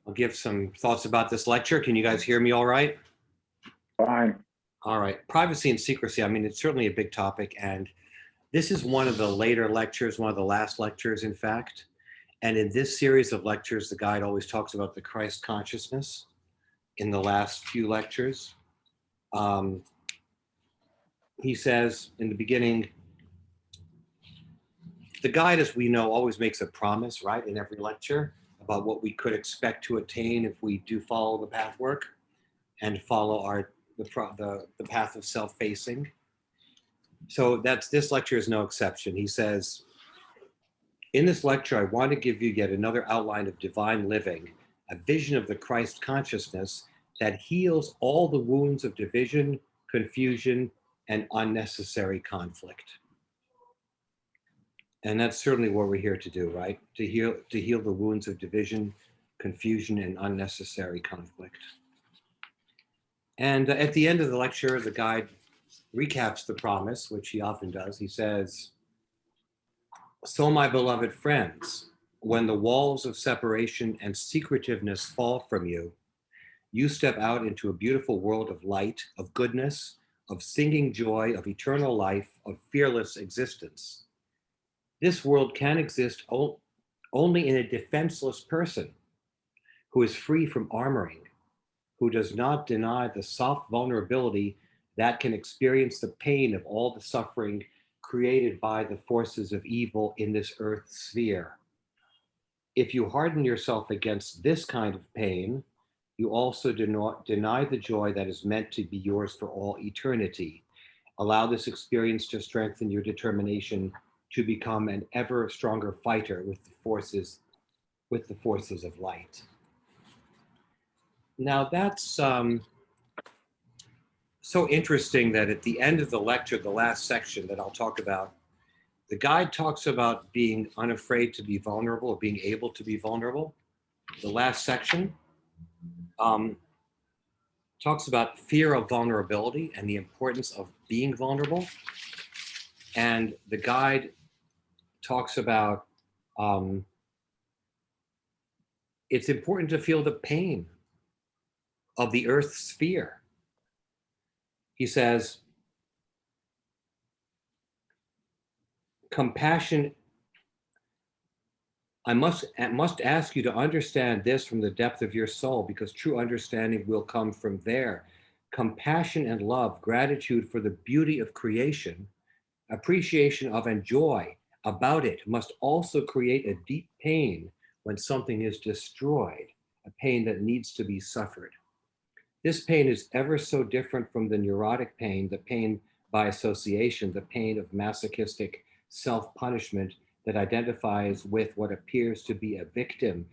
I'll give some thoughts about this lecture. Can you guys hear me all right? Fine. All right. Privacy and secrecy. I mean, it's certainly a big topic. And this is one of the later lectures, one of the last lectures, in fact. And in this series of lectures, the guide always talks about the Christ consciousness in the last few lectures. He says in the beginning, the guide, as we know, always makes a promise, right, in every lecture about what we could expect to attain if we do follow the pathwork and follow the path of self-facing. So this lecture is no exception. He says, in this lecture, I want to give you yet another outline of divine living, a vision of the Christ consciousness that heals all the wounds of division, confusion, and unnecessary conflict. And that's certainly what we're here to do, right? To heal the wounds of division, confusion, and unnecessary conflict. And at the end of the lecture, the guide recaps the promise, which he often does. He says, so my beloved friends, when the walls of separation and secretiveness fall from you, you step out into a beautiful world of light, of goodness, of singing joy, of eternal life, of fearless existence. This world can exist only in a defenseless person who is free from armoring, who does not deny the soft vulnerability that can experience the pain of all the suffering created by the forces of evil in this earth sphere. If you harden yourself against this kind of pain, you also do not deny the joy that is meant to be yours for all eternity. Allow this experience to strengthen your determination to become an ever stronger fighter with the forces of light. Now that's so interesting that at the end of the lecture, the last section that I'll talk about, the guide talks about being unafraid to be vulnerable, or being able to be vulnerable. The last section talks about fear of vulnerability and the importance of being vulnerable. And the guide talks about it's important to feel the pain of the earth's sphere. He says, compassion, I must ask you to understand this from the depth of your soul, because true understanding will come from there. Compassion and love, gratitude for the beauty of creation, appreciation of and joy about it must also create a deep pain when something is destroyed, a pain that needs to be suffered. This pain is ever so different from the neurotic pain, the pain by association, the pain of masochistic self-punishment that identifies with what appears to be a victim.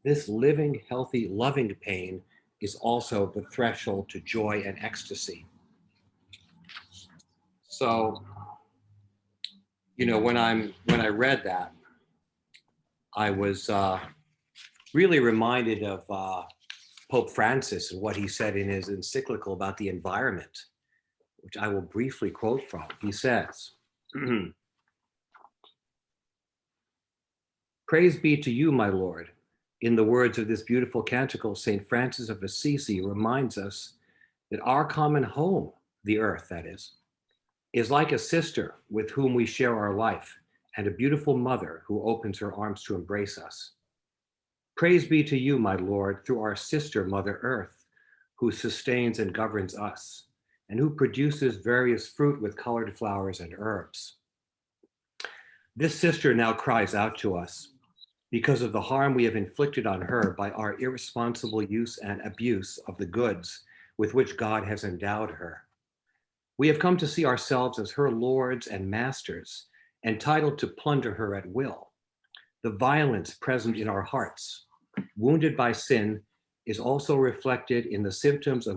This living, healthy, loving pain is also the threshold to joy and ecstasy. So, you know, when I read that, I was really reminded of Pope Francis and what he said in his encyclical about the environment, which I will briefly quote from. He says, praise be to you, my Lord. In the words of this beautiful canticle, St. Francis of Assisi reminds us that our common home, the earth that is like a sister with whom we share our life, and a beautiful mother who opens her arms to embrace us. Praise be to you, my Lord, through our sister, Mother Earth, who sustains and governs us, and who produces various fruit with colored flowers and herbs. This sister now cries out to us because of the harm we have inflicted on her by our irresponsible use and abuse of the goods with which God has endowed her. We have come to see ourselves as her lords and masters, entitled to plunder her at will. The violence present in our hearts, wounded by sin, is also reflected in the symptoms of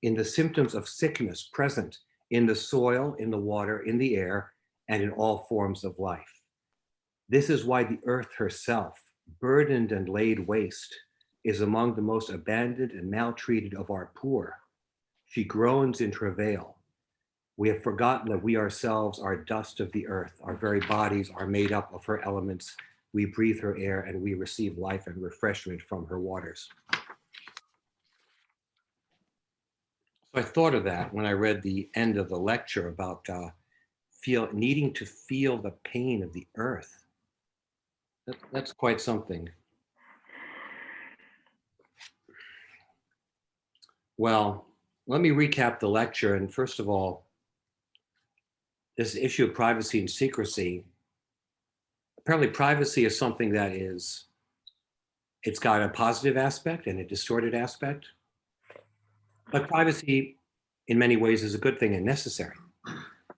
in the symptoms of sickness present in the soil, in the water, in the air, and in all forms of life. This is why the earth herself, burdened and laid waste, is among the most abandoned and maltreated of our poor. She groans in travail. We have forgotten that we ourselves are dust of the earth. Our very bodies are made up of her elements, We breathe her air and we receive life and refreshment from her waters. So I thought of that when I read the end of the lecture about needing to feel the pain of the earth. That's quite something. Well, let me recap the lecture. And first of all, this issue of privacy and secrecy. Apparently, privacy is something that it's got a positive aspect and a distorted aspect. But privacy, in many ways, is a good thing and necessary.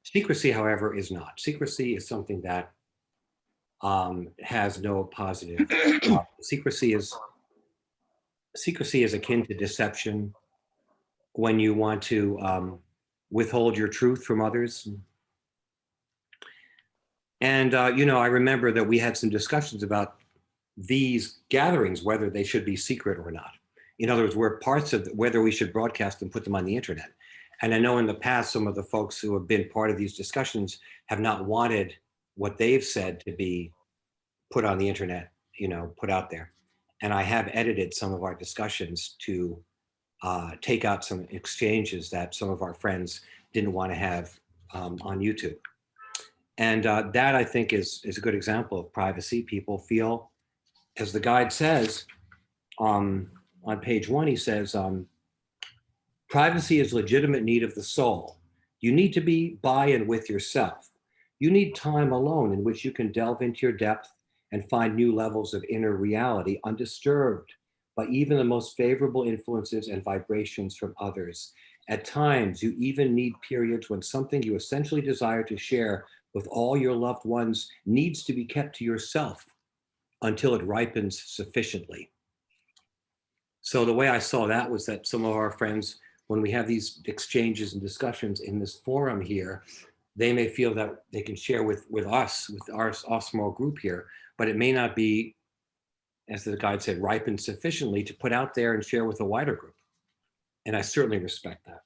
Secrecy, however, is not. Secrecy is something that has no positive. Secrecy is akin to deception. When you want to withhold your truth from others. And you know, I remember that we had some discussions about these gatherings, whether they should be secret or not. In other words, we're parts of whether we should broadcast and put them on the internet. And I know in the past, some of the folks who have been part of these discussions have not wanted what they've said to be put on the internet, you know, put out there. And I have edited some of our discussions to take out some exchanges that some of our friends didn't want to have on YouTube. And that, I think, is a good example of privacy. People feel, as the guide says, on page 1, he says, privacy is legitimate need of the soul. You need to be by and with yourself. You need time alone in which you can delve into your depth and find new levels of inner reality undisturbed by even the most favorable influences and vibrations from others. At times, you even need periods when something you essentially desire to share with all your loved ones needs to be kept to yourself until it ripens sufficiently. So the way I saw that was that some of our friends, when we have these exchanges and discussions in this forum here, they may feel that they can share with us, with our small group here, but it may not be, as the guide said, ripened sufficiently to put out there and share with a wider group. And I certainly respect that.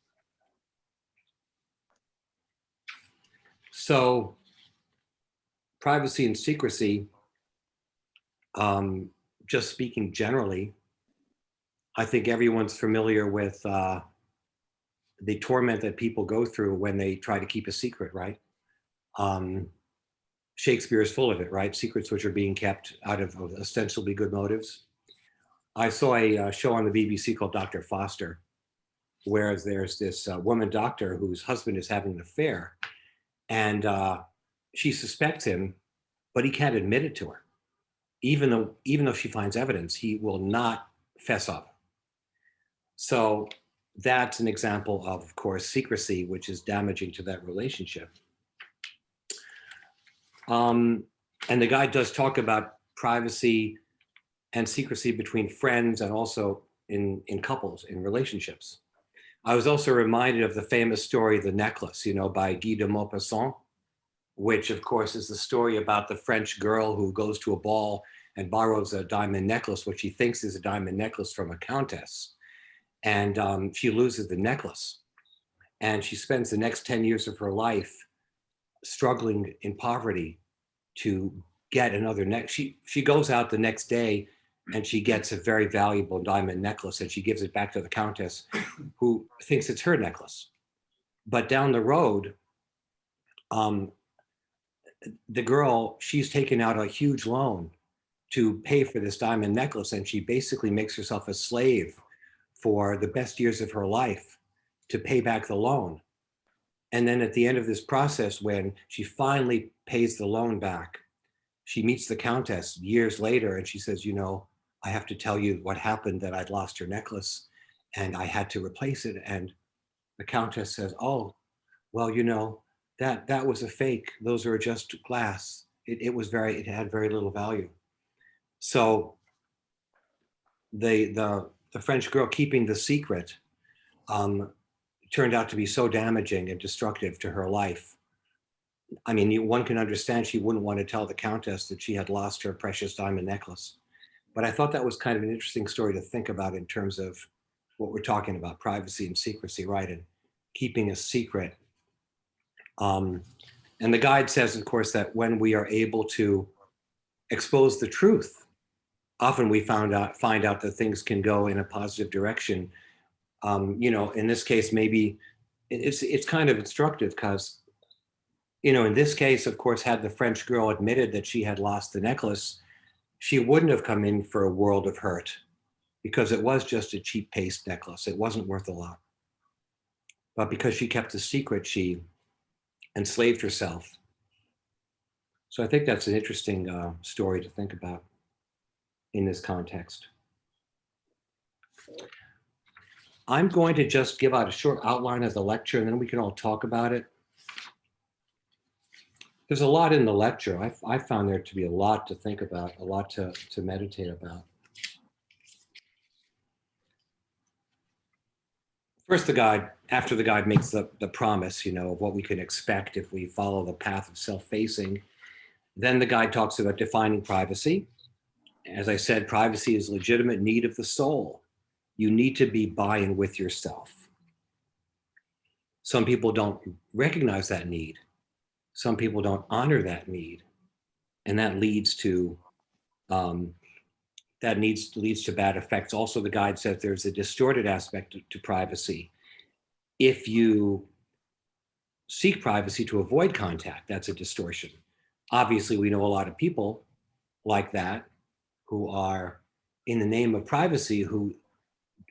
So privacy and secrecy, just speaking generally, I think everyone's familiar with the torment that people go through when they try to keep a secret, right? Shakespeare is full of it, right? Secrets which are being kept out of ostensibly good motives. I saw a show on the BBC called Dr. Foster, where there's this woman doctor whose husband is having an affair, and she suspects him, but he can't admit it to her. Even though she finds evidence, he will not fess up. So that's an example of course, secrecy, which is damaging to that relationship. And the guide does talk about privacy and secrecy between friends and also in couples, in relationships. I was also reminded of the famous story, The Necklace, you know, by Guy de Maupassant, which of course is the story about the French girl who goes to a ball and borrows a diamond necklace, which she thinks is a diamond necklace from a countess. And she loses the necklace. And she spends the next 10 years of her life struggling in poverty to get another necklace. She goes out the next day and she gets a very valuable diamond necklace and she gives it back to the countess, who thinks it's her necklace. But down the road, the girl, she's taken out a huge loan to pay for this diamond necklace, and she basically makes herself a slave for the best years of her life to pay back the loan. And then at the end of this process, when she finally pays the loan back, she meets the countess years later and she says, you know, I have to tell you what happened, that I'd lost your necklace and I had to replace it. And the countess says, oh, well, you know, that was a fake. Those are just glass. It had very little value. So the French girl keeping the secret turned out to be so damaging and destructive to her life. I mean, one can understand she wouldn't want to tell the countess that she had lost her precious diamond necklace. But I thought that was kind of an interesting story to think about in terms of what we're talking about, privacy and secrecy, right? And keeping a secret. And the guide says, of course, that when we are able to expose the truth. Often we find out that things can go in a positive direction. In this case, maybe it's kind of instructive because, in this case, of course, had the French girl admitted that she had lost the necklace, she wouldn't have come in for a world of hurt because it was just a cheap paste necklace. It wasn't worth a lot. But because she kept the secret, she enslaved herself. So I think that's an interesting story to think about in this context. I'm going to just give out a short outline of the lecture, and then we can all talk about it. There's a lot in the lecture. I found there to be a lot to think about, a lot to meditate about. First, after the guide makes the promise, of what we can expect if we follow the path of self-facing, then the guide talks about defining privacy. As I said, privacy is a legitimate need of the soul. You need to be by and with yourself. Some people don't recognize that need. Some people don't honor that need. And that leads to leads to bad effects. Also, the guide says there's a distorted aspect to privacy. If you seek privacy to avoid contact, that's a distortion. Obviously, we know a lot of people like that who are, in the name of privacy, who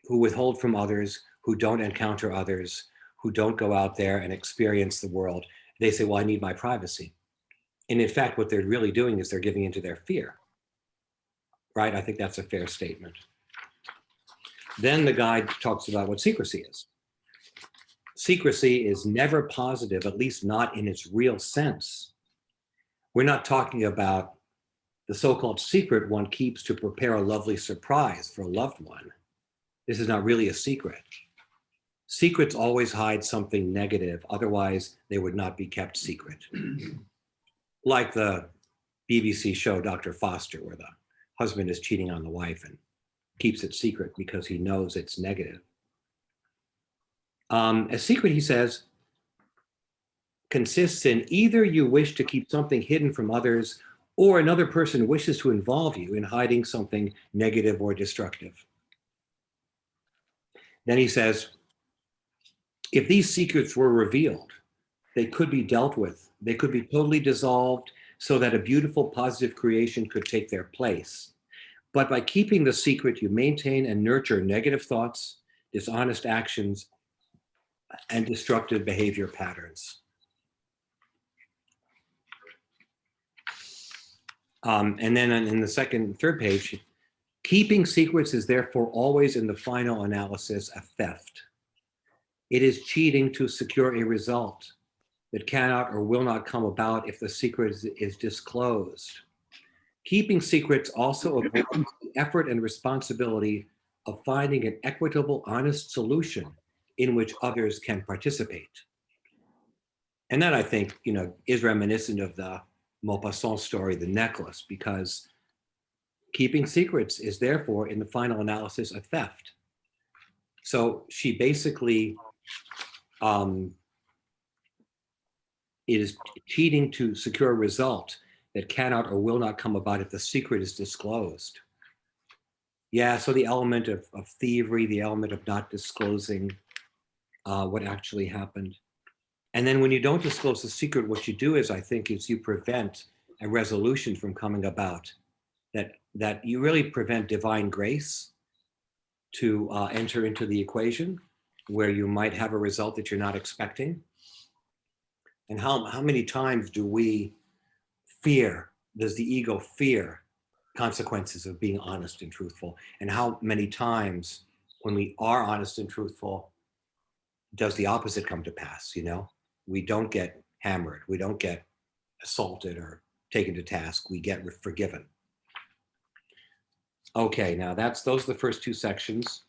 withhold from others, who don't encounter others, who don't go out there and experience the world. They say, well, I need my privacy. And in fact, what they're really doing is they're giving into their fear. Right? I think that's a fair statement. Then the guide talks about what secrecy is. Secrecy is never positive, at least not in its real sense. We're not talking about the so-called secret one keeps to prepare a lovely surprise for a loved one. This is not really a secret. Secrets always hide something negative, otherwise they would not be kept secret. Like the BBC show Dr. Foster, where the husband is cheating on the wife and keeps it secret because he knows it's negative. A secret, he says, consists in either you wish to keep something hidden from others or another person wishes to involve you in hiding something negative or destructive. Then he says, if these secrets were revealed, they could be dealt with. They could be totally dissolved so that a beautiful, positive creation could take their place. But by keeping the secret, you maintain and nurture negative thoughts, dishonest actions, and destructive behavior patterns. And then in the third page, keeping secrets is therefore always in the final analysis a theft. It is cheating to secure a result that cannot or will not come about if the secret is disclosed. Keeping secrets also avoids the effort and responsibility of finding an equitable, honest solution in which others can participate. And that, I think, is reminiscent of the Maupassant story, The Necklace, because keeping secrets is therefore, in the final analysis, a theft. So she basically is cheating to secure a result that cannot or will not come about if the secret is disclosed. Yeah, so the element of thievery, the element of not disclosing what actually happened. And then when you don't disclose the secret, what you do is, I think, is you prevent a resolution from coming about, that you really prevent divine grace to enter into the equation, where you might have a result that you're not expecting. And how many times do we does the ego fear consequences of being honest and truthful? And how many times when we are honest and truthful, does the opposite come to pass? We don't get hammered, we don't get assaulted or taken to task, we get forgiven. Okay, now those are the first two sections.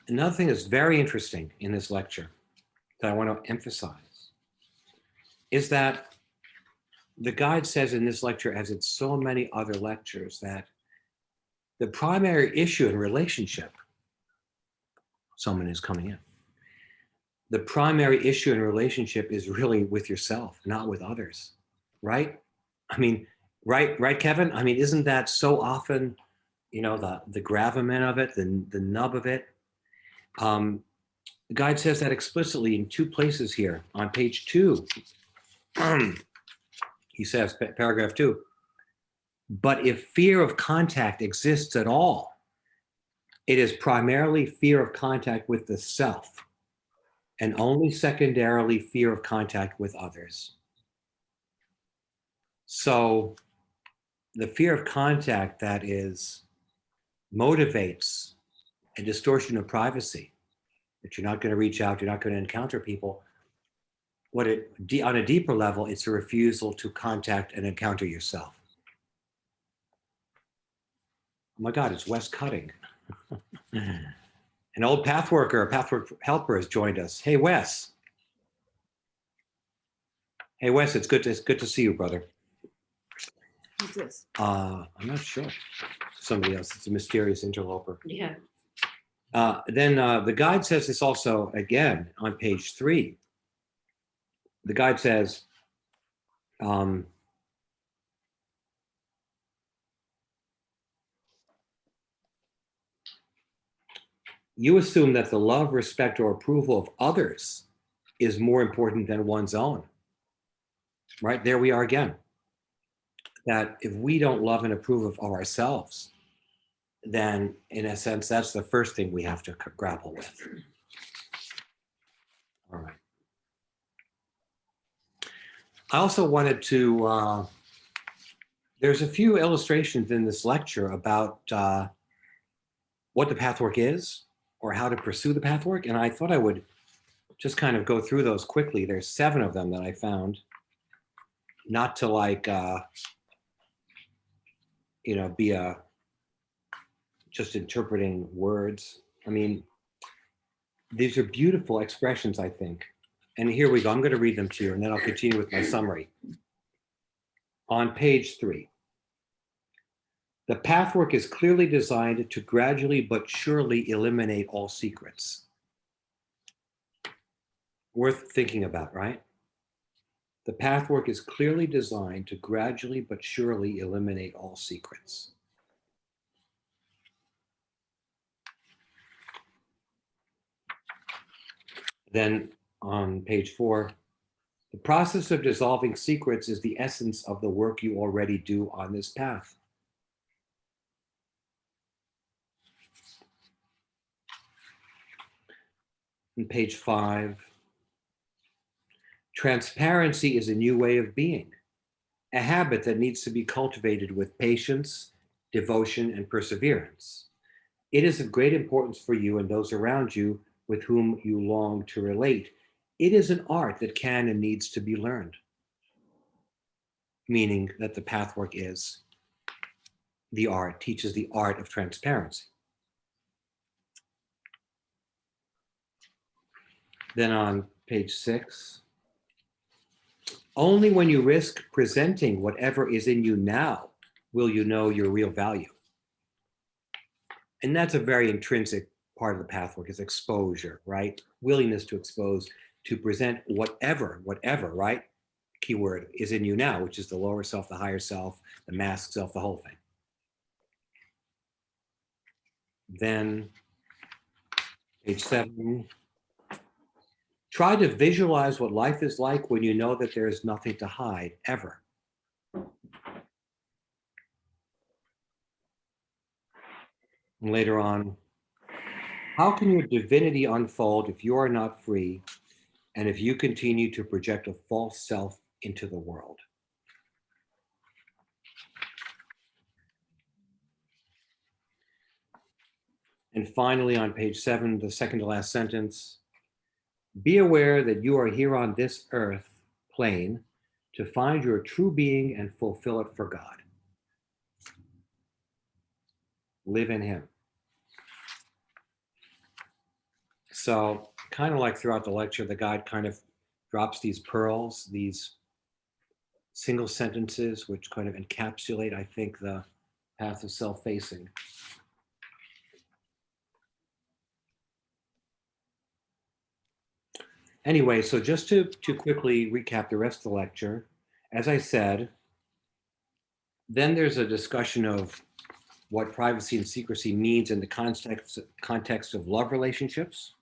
Another thing that's very interesting in this lecture that I want to emphasize is that the guide says in this lecture, as in so many other lectures, that the primary issue in relationship someone is coming in. The primary issue in a relationship is really with yourself, not with others, right? I mean, right, Kevin? I mean, isn't that so often, the gravamen of it, the nub of it? The guide says that explicitly in two places here. On page 2, he says, paragraph 2, but if fear of contact exists at all, it is primarily fear of contact with the self, and only secondarily fear of contact with others. So the fear of contact that motivates a distortion of privacy, that you're not going to reach out, you're not going to encounter people. On a deeper level, it's a refusal to contact and encounter yourself. Oh my God, it's Wes Cutting. An old pathworker, a pathwork helper has joined us. Hey, Wes. Hey, Wes, it's good to see you, brother. Who's this? I'm not sure. Somebody else. It's a mysterious interloper. Yeah. Then the guide says this also again on page 3. The guide says, you assume that the love, respect, or approval of others is more important than one's own. Right? There we are again. That if we don't love and approve of ourselves, then in a sense, that's the first thing we have to grapple with. All right. I also wanted to, there's a few illustrations in this lecture about what the pathwork is or how to pursue the pathwork. And I thought I would just kind of go through those quickly. There's 7 of them that I found, not to be just interpreting words. I mean, these are beautiful expressions, I think. And here we go. I'm going to read them to you, and then I'll continue with my summary. On page 3, the pathwork is clearly designed to gradually but surely eliminate all secrets. Worth thinking about, right? The pathwork is clearly designed to gradually but surely eliminate all secrets. Then on page 4, the process of dissolving secrets is the essence of the work you already do on this path. On page 5, transparency is a new way of being, a habit that needs to be cultivated with patience, devotion, and perseverance. It is of great importance for you and those around you with whom you long to relate. It is an art that can and needs to be learned, meaning that the pathwork is the art, teaches the art of transparency. Then on page 6, only when you risk presenting whatever is in you now will you know your real value. And that's a very intrinsic part of the pathwork, is exposure, right? Willingness to expose, to present whatever, right? Keyword is in you now, which is the lower self, the higher self, the mask self, the whole thing. Then page 7, try to visualize what life is like when you know that there is nothing to hide, ever. And later on, how can your divinity unfold if you are not free and if you continue to project a false self into the world? And finally, on page 7, the second to last sentence, be aware that you are here on this earth plane to find your true being and fulfill it for God. Live in Him. So kind of like throughout the lecture, the guide kind of drops these pearls, these single sentences, which kind of encapsulate, I think, the path of self-facing. Anyway, so just to quickly recap the rest of the lecture, as I said, then there's a discussion of what privacy and secrecy means in the context of love relationships.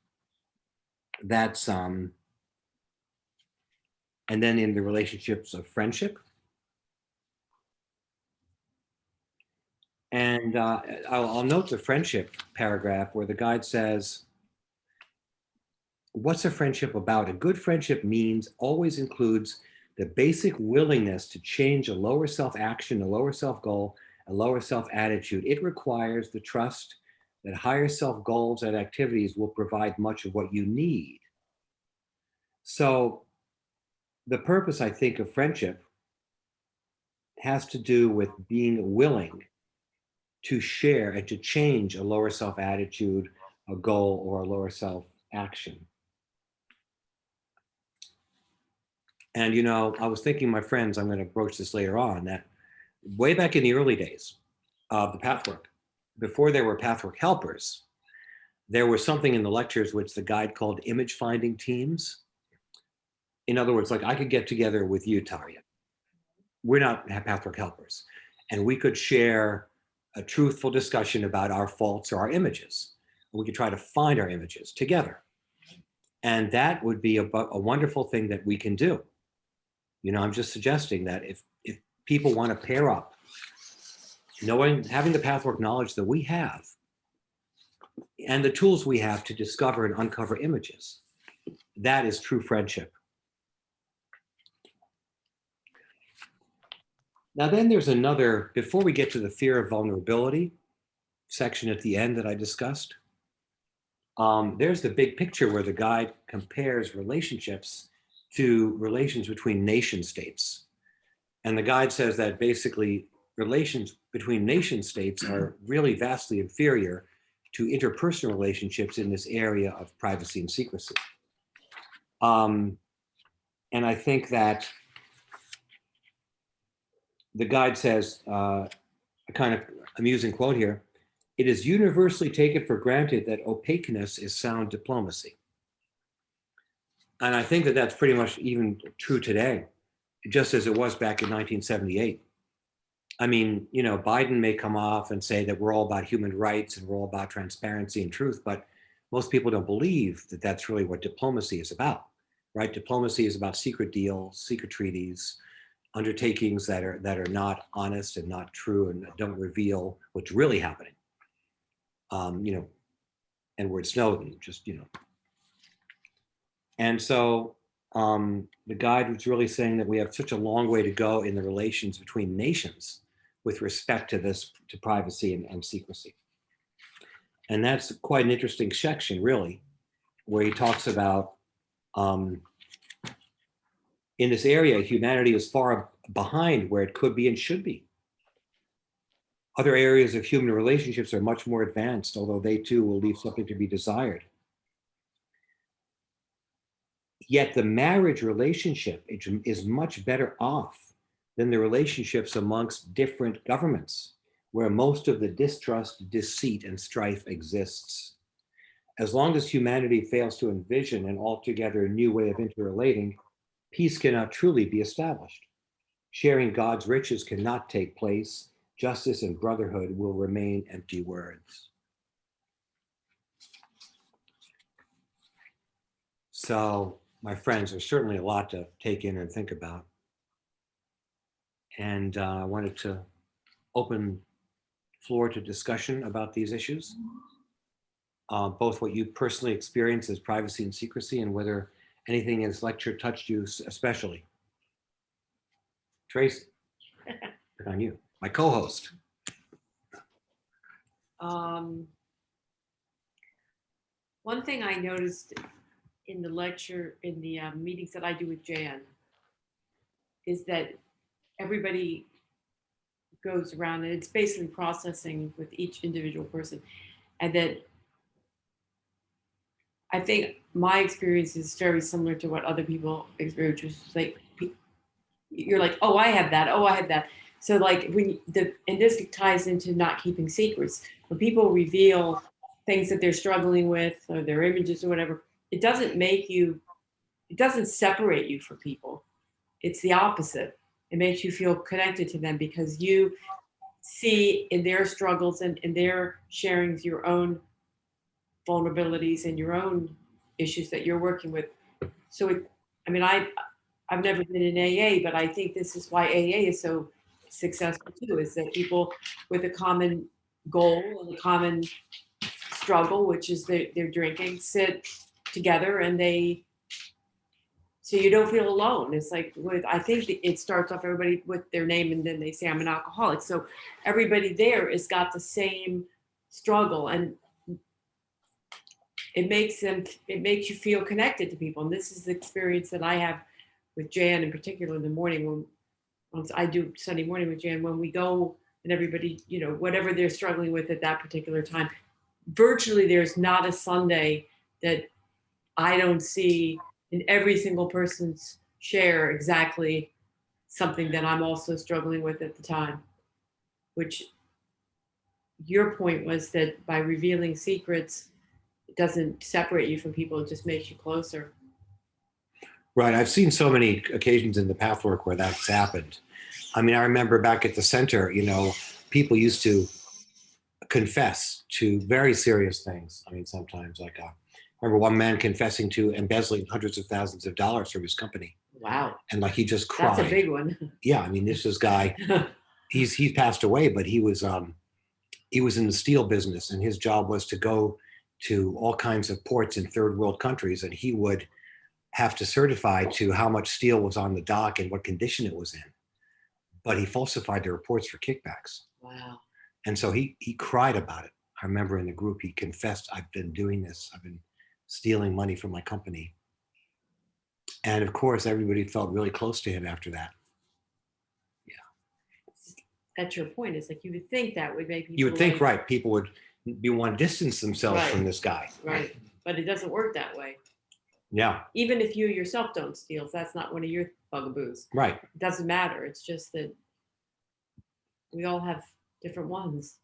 That's and then in the relationships of friendship. And I'll note the friendship paragraph where the guide says, what's a friendship about? A good friendship means always includes the basic willingness to change a lower self action, a lower self goal, a lower self attitude. It requires the trust that higher self goals and activities will provide much of what you need. So the purpose, I think, of friendship has to do with being willing to share and to change a lower self attitude, a goal, or a lower self action. And, you know, I was thinking, my friends, I'm going to broach this later on, that way back in the early days of the Pathwork, before there were Pathwork helpers, there was something in the lectures which the guide called image finding teams. In other words, like I could get together with you, Taria. We're not Pathwork helpers. And we could share a truthful discussion about our faults or our images. We could try to find our images together. And that would be a wonderful thing that we can do. You know, I'm just suggesting that if people want to pair up, having the Pathwork knowledge that we have and the tools we have to discover and uncover images, that is true friendship. Now then there's another, before we get to the fear of vulnerability section at the end that I discussed, there's the big picture where the guide compares relationships to relations between nation states. And the guide says that basically relations between nation states are really vastly inferior to interpersonal relationships in this area of privacy and secrecy. And I think that the guide says, a kind of amusing quote here, it is universally taken for granted that opaqueness is sound diplomacy. And I think that that's pretty much even true today, just as it was back in 1978. I mean, you know, Biden may come off and say that we're all about human rights and we're all about transparency and truth, but most people don't believe that that's really what diplomacy is about, right? Diplomacy is about secret deals, secret treaties, undertakings that are not honest and not true and don't reveal what's really happening. You know, Edward Snowden, just, you know. And so the guide was really saying that we have such a long way to go in the relations between nations with respect to to privacy and secrecy. And that's quite an interesting section, really, where he talks about in this area, humanity is far behind where it could be and should be. Other areas of human relationships are much more advanced, although they too will leave something to be desired. Yet the marriage relationship is much better off than the relationships amongst different governments, where most of the distrust, deceit, and strife exists. As long as humanity fails to envision an altogether new way of interrelating, peace cannot truly be established. Sharing God's riches cannot take place. Justice and brotherhood will remain empty words. So, my friends, there's certainly a lot to take in and think about. And I wanted to open floor to discussion about these issues, both what you personally experience as privacy and secrecy and whether anything in this lecture touched you especially. Tracy, on you, my co-host. One thing I noticed in the lecture, in the meetings that I do with Jan, is that everybody goes around and it's basically processing with each individual person. And that I think my experience is very similar to what other people experience, which is like, you're like, oh, I have that. Oh, I have that. So like and this ties into not keeping secrets. When people reveal things that they're struggling with or their images or whatever, it doesn't make you it doesn't separate you from people. It's the opposite. It makes you feel connected to them because you see in their struggles and in their sharings your own vulnerabilities and your own issues that you're working with. So I've never been in AA, but I think this is why AA is so successful too, is that people with a common goal and a common struggle, which is their drinking, sit together and so you don't feel alone. It's like, I think it starts off everybody with their name and then they say, I'm an alcoholic. So everybody there has got the same struggle, and it makes you feel connected to people. And this is the experience that I have with Jan in particular in the morning once I do Sunday morning with Jan, when we go and everybody, whatever they're struggling with at that particular time, virtually there's not a Sunday that I don't see in every single person's share exactly something that I'm also struggling with at the time. Which your point was that by revealing secrets, it doesn't separate you from people, it just makes you closer. Right. I've seen so many occasions in the Pathwork where that's happened. I mean, I remember back at the center, people used to confess to very serious things. I mean, sometimes I remember one man confessing to embezzling hundreds of thousands of dollars from his company. Wow. And he just cried. That's a big one. Yeah. I mean, this guy, he's passed away, but he was in the steel business, and his job was to go to all kinds of ports in third world countries, and he would have to certify to how much steel was on the dock and what condition it was in. But he falsified the reports for kickbacks. Wow. And so he cried about it. I remember in the group, he confessed, I've been doing this. I've been stealing money from my company. And of course, everybody felt really close to him after that. Yeah. That's your point. It's like you would think that would make people. You would think, right, people would want to distance themselves from this guy. Right. But it doesn't work that way. Yeah. Even if you yourself don't steal, if that's not one of your bugaboos. Right. It doesn't matter. It's just that we all have different ones.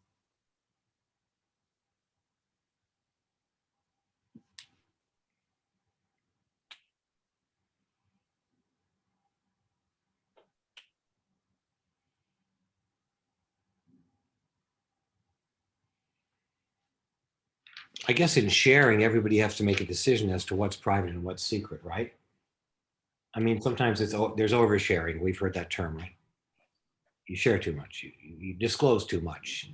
I guess in sharing, everybody has to make a decision as to what's private and what's secret, right? I mean, sometimes there's oversharing. We've heard that term, right? You share too much. You disclose too much.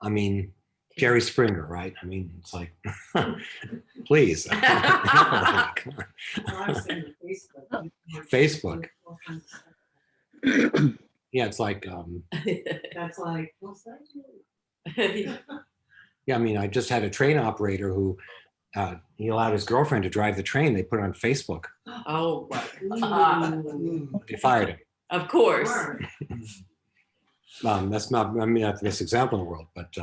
I mean, Jerry Springer, right? I mean, it's like, please. Facebook. Yeah, it's like. That's like, what's that? Yeah, I mean, I just had a train operator who he allowed his girlfriend to drive the train. They put it on Facebook. Oh, They fired him. Of course. That's not, I mean, not the best example in the world, but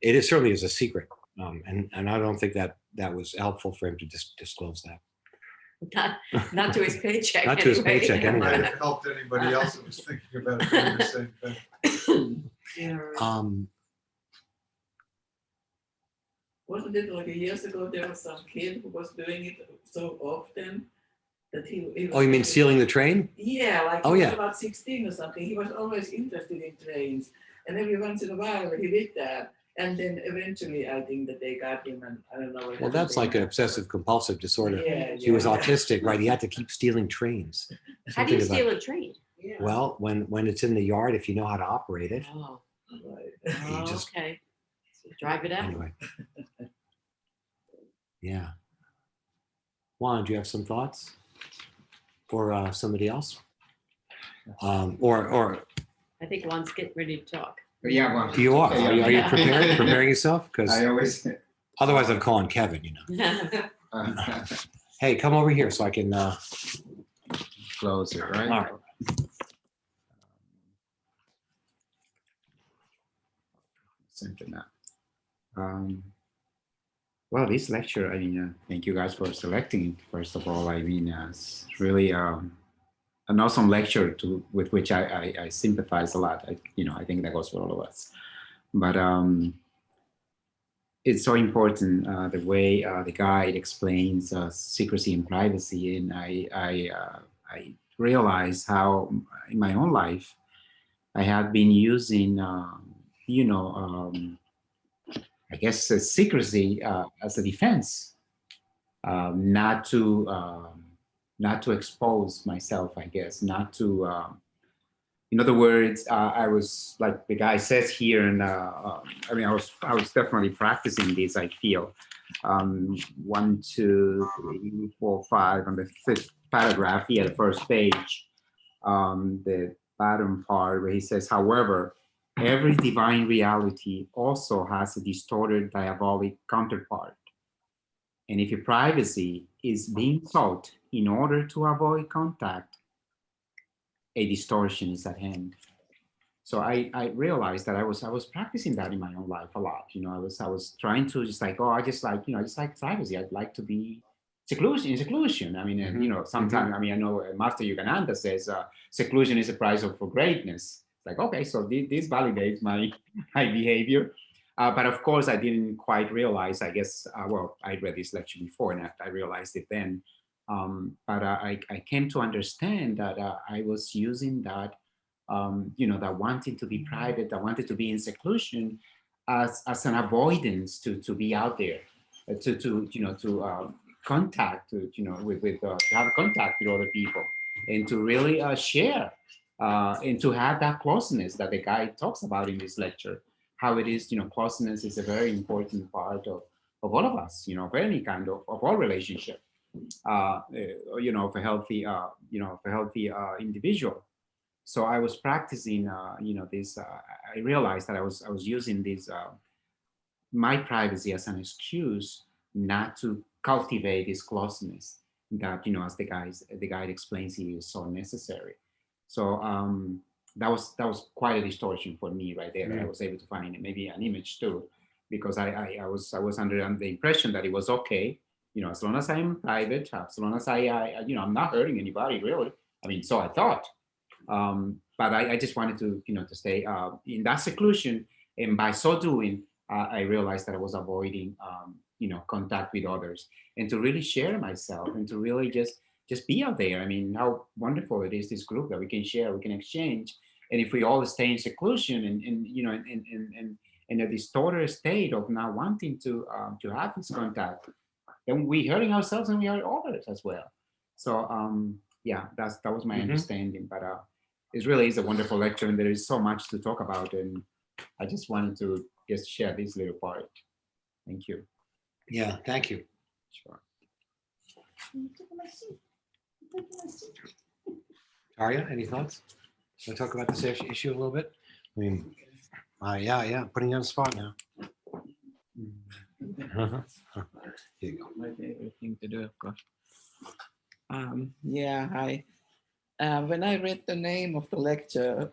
it certainly is a secret. And I don't think that was helpful for him to disclose that. Not to his paycheck. Not to his paycheck It might anyway. have helped anybody else that was thinking about doing the same thing. Yeah. Wasn't it like years ago there was some kid who was doing it so often that he was. Oh, you mean stealing the train? Yeah, like Oh, he yeah. was about 16 or something. He was always interested in trains. And every once in a while he did that. And then eventually I think that they got him, and I don't know what Well, that's like an obsessive compulsive disorder. Yeah, He was yeah. autistic, right? He had to keep stealing trains. How do you Something steal about- a train? Yeah. Well, when it's in the yard, if you know how to operate it, Oh, Right. you just, okay. So drive it out. anyway. Yeah. Juan, do you have some thoughts? Or somebody else? Or I think Juan's getting ready to talk. Yeah, well, you are. Yeah. Are you preparing yourself? Because I always otherwise I'm calling Kevin, Hey, come over here so I can, close it, right? all right. Something up. Well, this lecture, I mean, thank you guys for selecting it. First of all, I mean, it's really an awesome lecture with which I sympathize a lot. I think that goes for all of us. But it's so important the way the guide explains secrecy and privacy, and I realize how in my own life I have been using, you know, I guess secrecy as a defense, not to expose myself, I guess, not to. In other words, I was like the guy says here, and I mean, I was definitely practicing this. I feel 1, 2, 3, 4, 5 on the 5th paragraph here, the first page, the bottom part where he says, however, every divine reality also has a distorted diabolic counterpart. And if your privacy is being sought in order to avoid contact, a distortion is at hand. So I realized that I was practicing that in my own life a lot. You know, I was trying to just like, oh, I just like, you know, I just like privacy. I'd like to be seclusion. I mean, and, you know, sometimes, I mean, I know Master Yogananda says seclusion is a price for greatness. It's like, okay, so this validates my behavior. But of course, I didn't quite realize, I guess, well, I read this lecture before and I realized it then. But I came to understand that I was using that, you know, that wanting to be private, that wanted to be in seclusion as an avoidance to be out there, to you know, to contact, you know, to have contact with other people and to really share and to have that closeness that the guy talks about in this lecture, how it is, you know, closeness is a very important part of all of us, you know, of any kind of all relationship, you know, of a healthy, you know, of a healthy individual. So I was practicing, you know, this. I realized that I was using this my privacy as an excuse not to cultivate this closeness that, you know, as the guide explains, he is so necessary. So that was quite a distortion for me right there. That I was able to find maybe an image too, because I was under the impression that it was okay, you know, as long as I'm private, as long as I you know, I'm not hurting anybody really. I mean, so I thought. But I just wanted to, you know, to stay in that seclusion, and by so doing, I realized that I was avoiding, you know, contact with others, and to really share myself, and to really just be out there. I mean, how wonderful it is, this group that we can share, we can exchange, and if we all stay in seclusion and you know, in a distorted state of not wanting to have this contact, then we hurting ourselves and we hurt others as well. So yeah, that was my understanding. But it really is a wonderful lecture, and there is so much to talk about, and I just wanted to just share this little part. Thank you. Yeah, thank you. Sure. Arya, any thoughts? Want to talk about this issue a little bit? I mean, yeah, putting you on the spot now. Here you go. My favorite thing to do, of course. Yeah, hi. When I read the name of the lecture,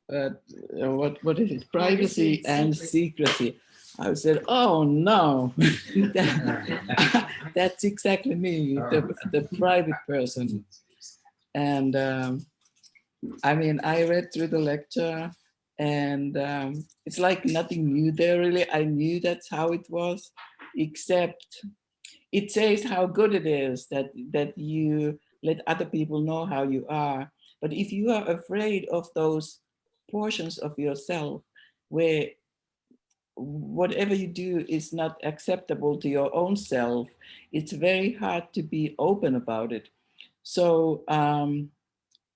what is it? Privacy and secrecy. I said, oh no, that's exactly me, the private person. And I mean, I read through the lecture, and it's like nothing new there really. I knew that's how it was, except it says how good it is that you let other people know how you are. But if you are afraid of those portions of yourself where whatever you do is not acceptable to your own self, it's very hard to be open about it. So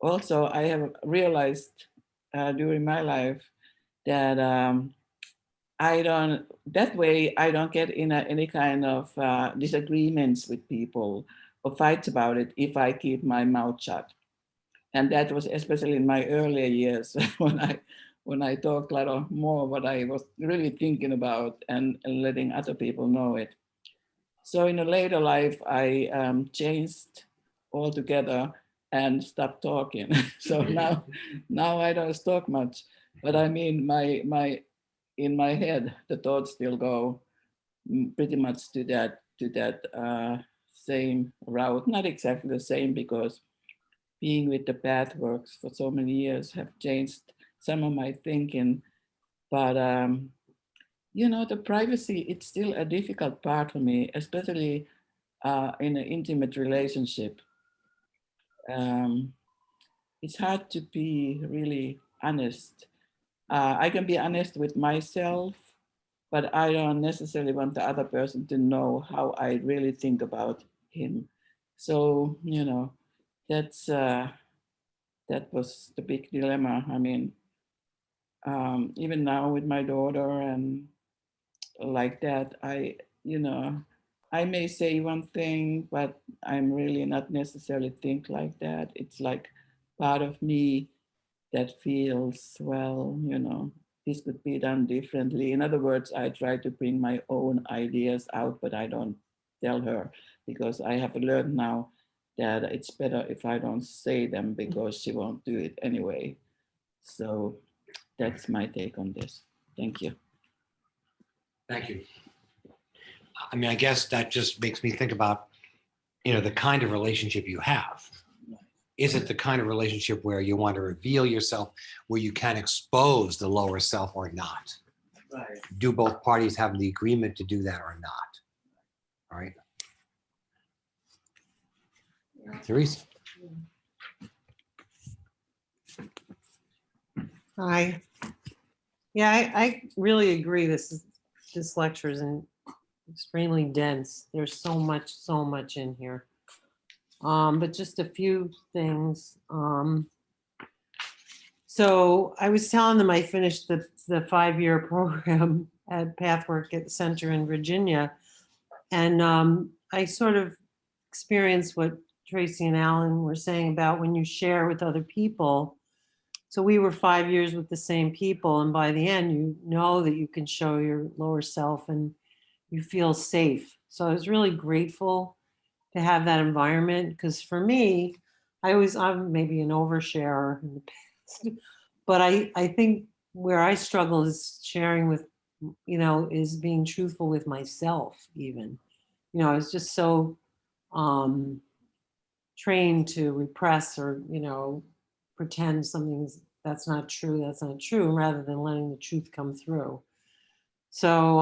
also I have realized during my life that I don't get in any kind of disagreements with people or fights about it if I keep my mouth shut. And that was especially in my earlier years when I talked a lot more what I was really thinking about and letting other people know it. So in a later life, I changed altogether and stopped talking. So now I don't talk much, but I mean in my head, the thoughts still go pretty much to that same route. Not exactly the same, because being with the Pathworks for so many years have changed some of my thinking. But The privacy, it's still a difficult part for me, especially in an intimate relationship. It's hard to be really honest. I can be honest with myself, but I don't necessarily want the other person to know how I really think about him. So, that was the big dilemma. I mean, even now with my daughter and like that, I may say one thing, but I'm really not necessarily think like that. It's like part of me that feels, well, this could be done differently. In other words, I try to bring my own ideas out, but I don't tell her, because I have learned now that it's better if I don't say them, because she won't do it anyway. So that's my take on this. Thank you. Thank you. I mean, I guess that just makes me think about, the kind of relationship you have. Is it the kind of relationship where you want to reveal yourself, where you can expose the lower self or not? Right. Do both parties have the agreement to do that or not? All right. Teresa. Hi. Yeah, I really agree. This lecture is extremely dense. There's so much in here. But just a few things. So I was telling them I finished the 5-year program at Pathwork at the Center in Virginia, and I sort of experienced what Tracy and Alan were saying about when you share with other people. So we were 5 years with the same people, and by the end, you know that you can show your lower self and you feel safe. So I was really grateful to have that environment, because for me, I'm maybe an oversharer in the past, but I think where I struggle is sharing with, is being truthful with myself even. I was just so trained to repress or, pretend something's that's not true, rather than letting the truth come through. So,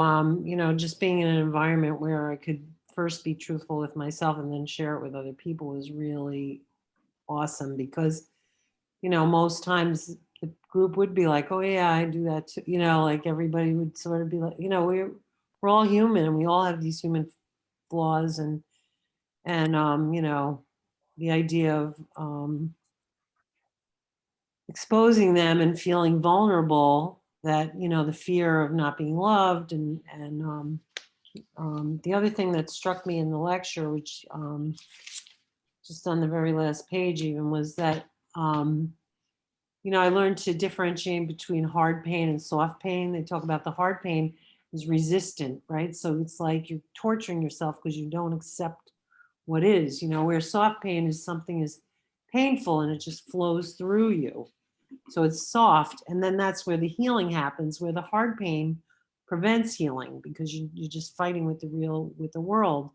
just being in an environment where I could first be truthful with myself and then share it with other people was really awesome, because, most times the group would be like, oh yeah, I do that too. Like everybody would sort of be like, we're all human and we all have these human flaws, and the idea of exposing them and feeling vulnerable, that the fear of not being loved, and the other thing that struck me in the lecture, which just on the very last page even, was that I learned to differentiate between hard pain and soft pain. They talk about the hard pain is resistant, right? So it's like you're torturing yourself because you don't accept what is, where soft pain is something is painful and it just flows through you. So it's soft, and then that's where the healing happens, where the hard pain prevents healing, because you're just fighting with the world.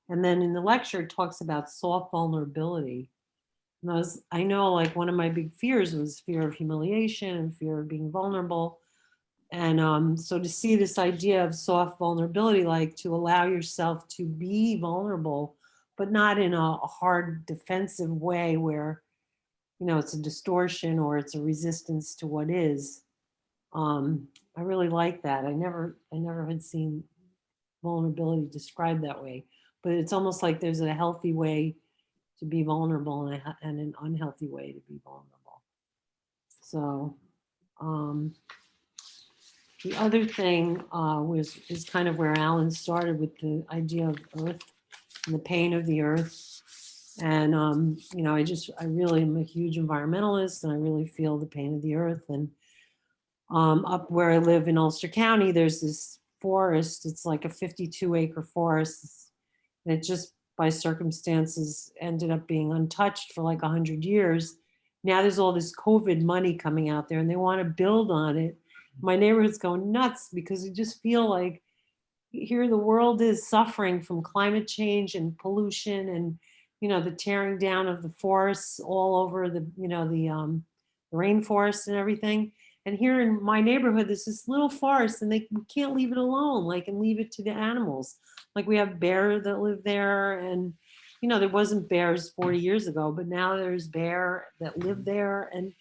And then in the lecture, it talks about soft vulnerability. And I know, like, one of my big fears was fear of humiliation and fear of being vulnerable. And so to see this idea of soft vulnerability, like to allow yourself to be vulnerable, but not in a hard defensive way where, it's a distortion or it's a resistance to what is. I really like that. I never had seen vulnerability described that way, but it's almost like there's a healthy way to be vulnerable and an unhealthy way to be vulnerable. So the other thing is kind of where Alan started, with the idea of earth and the pain of the earth. And, I really am a huge environmentalist, and I really feel the pain of the earth. And up where I live in Ulster County, there's this forest. It's like a 52-acre forest. And it just by circumstances ended up being untouched for like 100 years. Now there's all this COVID money coming out there and they want to build on it. My neighborhood's going nuts because you just feel like here the world is suffering from climate change and pollution and, the tearing down of the forests all over the rainforest and everything. And here in my neighborhood, there's this little forest and we can't leave it alone, like, and leave it to the animals. Like we have bear that live there, and, you know, there wasn't bears 40 years ago, but now there's bear that live there. And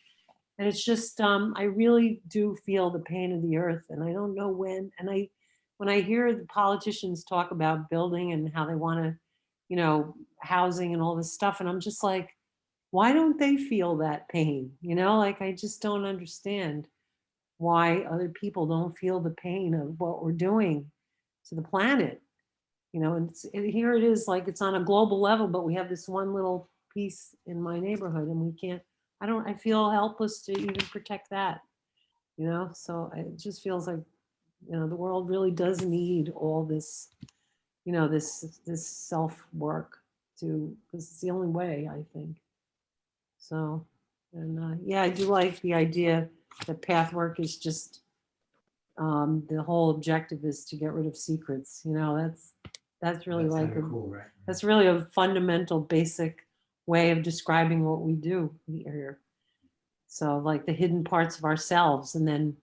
it's just, I really do feel the pain of the earth, and I don't know when. And when I hear the politicians talk about building and how they want to, you know, housing and all this stuff, and I'm just like, why don't they feel that pain? You know, like, I just don't understand why other people don't feel the pain of what we're doing to the planet. You know, and here it is, like, it's on a global level, but we have this one little piece in my neighborhood, and we can't. I feel helpless to even protect that. You know, so it just feels like, you know, the world really does need all this, you know, this self work to, because it's the only way, I think. So, and yeah, I do like the idea that Pathwork is just, the whole objective is to get rid of secrets. You know, that's really That's like kinda cool, right? that's really a fundamental, basic way of describing what we do here. So, like, the hidden parts of ourselves, and then,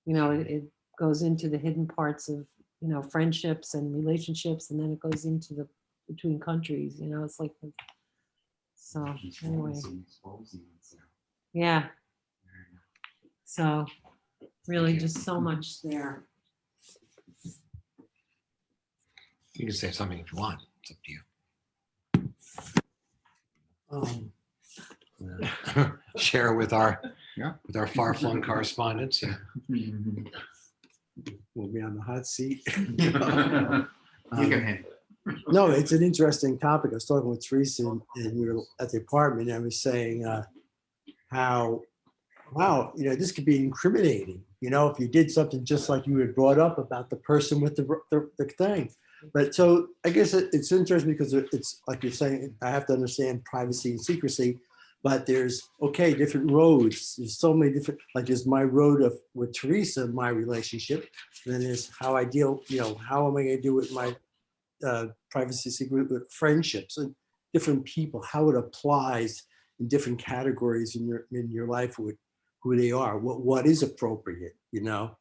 you know, it goes into the hidden parts of, you know, friendships and relationships, and then it goes into the between countries. You know, it's like, so anyway, yeah. So really, just so much there. You can say something if you want. It's up to you. Share with our far-flung correspondents. Yeah. We'll be on the hot seat. You can handle it. No, it's an interesting topic. I was talking with Teresa and we were at the apartment, and I was saying how, wow, you know, this could be incriminating, you know, if you did something just like you had brought up about the person with the thing. But so I guess it's interesting because it's like you're saying, I have to understand privacy and secrecy, but there's, okay, different roads. There's so many different, like there's my road with Teresa, my relationship. And then there's how I deal, you know, how am I going to deal with my privacy secret with friendships and different people, how it applies in different categories in your life with who they are, what is appropriate, you know,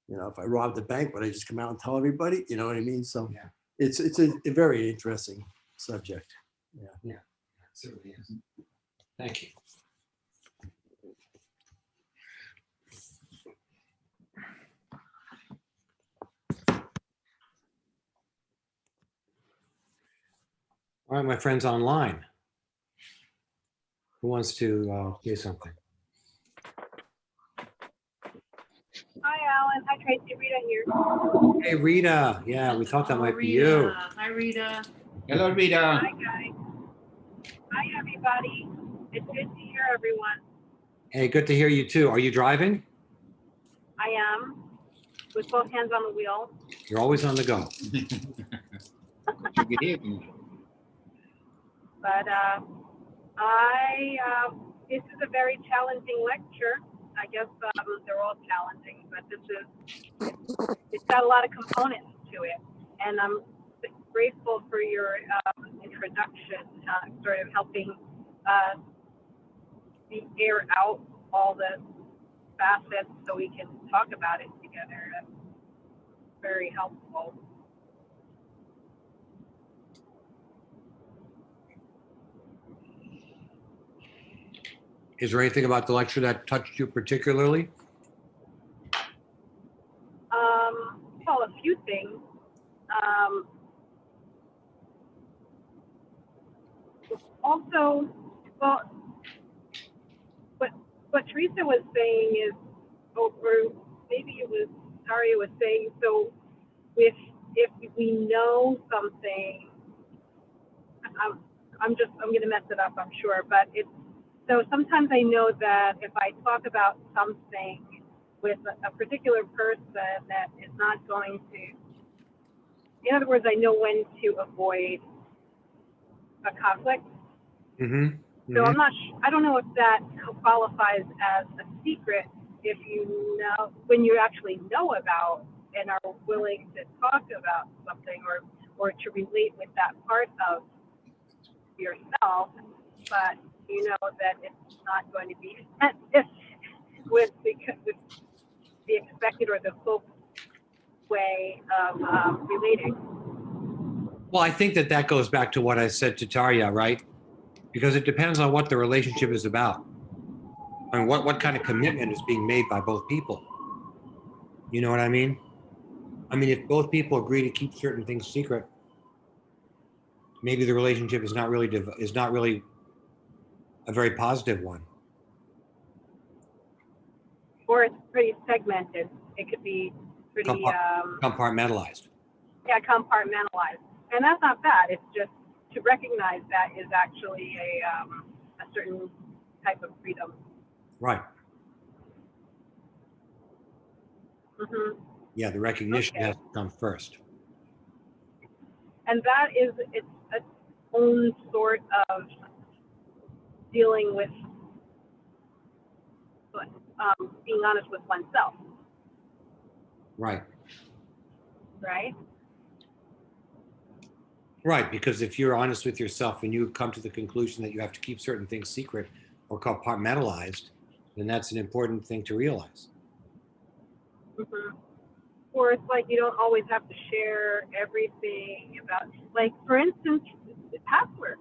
if I robbed the bank, would I just come out and tell everybody, you know what I mean? So Yeah. it's a very interesting subject. Yeah, it certainly is. Thank you. All right, my friends online. Who wants to say something? Hi, Alan. Hi, Tracy. Rita here. Hey, Rita. Yeah, we thought that Oh, might be you. Rita. Hi, Rita. Hello, Rita. Hi, guys. Hi, everybody. It's good to hear everyone. Hey, good to hear you too. Are you driving? I am with both hands on the wheel. You're always on the go. Good evening. But this is a very challenging lecture. I guess they're all challenging, but it's got a lot of components to it. And I'm grateful for your introduction, sort of helping air out all the facets so we can talk about it together. That's very helpful. Is there anything about the lecture that touched you particularly? Well, a few things. Also, well, what Teresa was saying is, or maybe it was Aria was saying, so if we know something, I'm going to mess it up, I'm sure, but so sometimes I know that if I talk about something with a particular person that is not going to, in other words, I know when to avoid a conflict. Mm-hmm. So I don't know if that qualifies as a secret if you know, when you actually know about and are willing to talk about something or to relate with that part of yourself, but you know that it's not going to be, with the expected or the hoped way of relating. Well, I think that that goes back to what I said to Tarya, right? Because it depends on what the relationship is about. I mean, what kind of commitment is being made by both people? You know what I mean? I mean, if both people agree to keep certain things secret, maybe the relationship is not really a very positive one. Or it's pretty segmented. It could be pretty, Compartmentalized. yeah, compartmentalized. And that's not bad. It's just to recognize that is actually a certain type of freedom. Right. Hmm. Yeah, the recognition Okay. has to come first. And that is its own sort of dealing with being honest with oneself, Right. right? Right, because if you're honest with yourself and you come to the conclusion that you have to keep certain things secret or compartmentalized, then that's an important thing to realize. Hmm. Or it's like you don't always have to share everything about, like, for instance, Pathwork.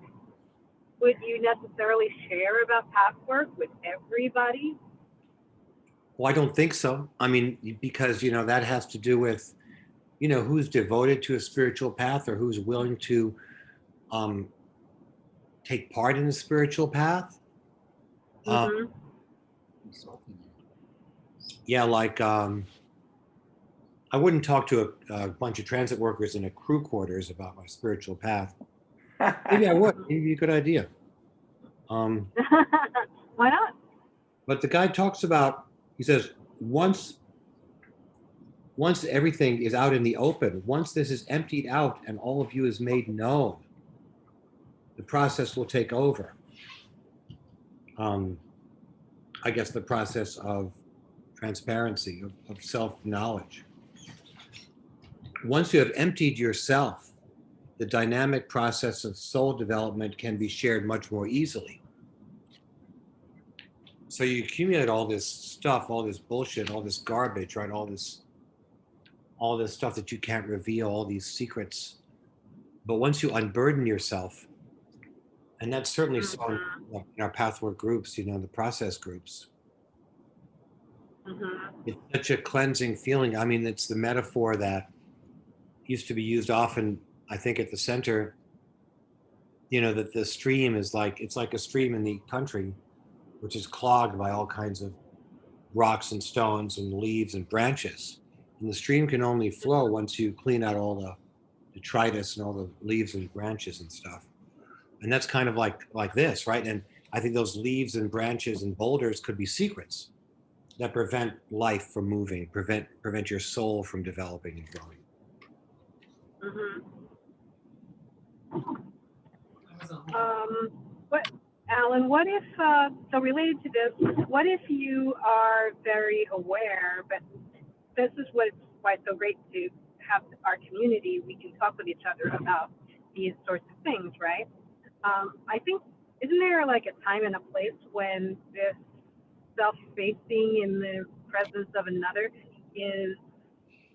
Would you necessarily share about Pathwork with everybody? Well, I don't think so. I mean, because, that has to do with, who's devoted to a spiritual path or who's willing to take part in the spiritual path. Hmm. Yeah, like I wouldn't talk to a bunch of transit workers in a crew quarters about my spiritual path. Maybe I would. Maybe it'd be a good idea. Why not? But the guy talks about, he says, once everything is out in the open, once this is emptied out and all of you is made known, the process will take over. I guess the process of transparency, of self-knowledge. Once you have emptied yourself, the dynamic process of soul development can be shared much more easily. So you accumulate all this stuff, all this bullshit, all this garbage, right? All this stuff that you can't reveal, all these secrets. But once you unburden yourself, and that's certainly so in our Pathwork groups, the process groups, it's such a cleansing feeling. I mean, it's the metaphor that used to be used often, I think, at the center, that the stream is like, it's like a stream in the country, which is clogged by all kinds of rocks and stones and leaves and branches. And the stream can only flow once you clean out all the detritus and all the leaves and branches and stuff. And that's kind of like this, right? And I think those leaves and branches and boulders could be secrets that prevent life from moving, prevent your soul from developing and growing. What, Alan, what if, so related to this, what if you are very aware, but this is why it's so great to have our community, we can talk with each other about these sorts of things, right? I think, isn't there like a time and a place when this self-facing in the presence of another is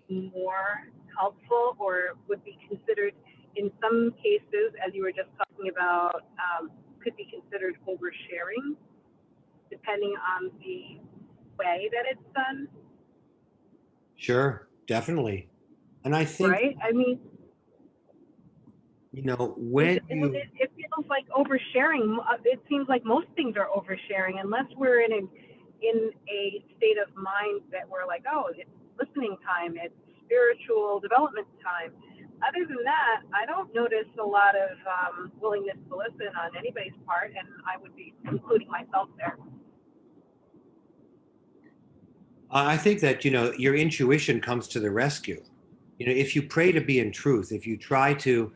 more helpful, or would be considered in some cases, as you were just talking about, could be considered oversharing, depending on the way that it's done? Sure, definitely. And I think, right? I mean, when it feels like oversharing. It seems like most things are oversharing, unless we're in a state of mind that we're like, oh, it's listening time, it's spiritual development time. Other than that, I don't notice a lot of willingness to listen on anybody's part, and I would be including myself there. I think that, your intuition comes to the rescue. If you pray to be in truth, if you try to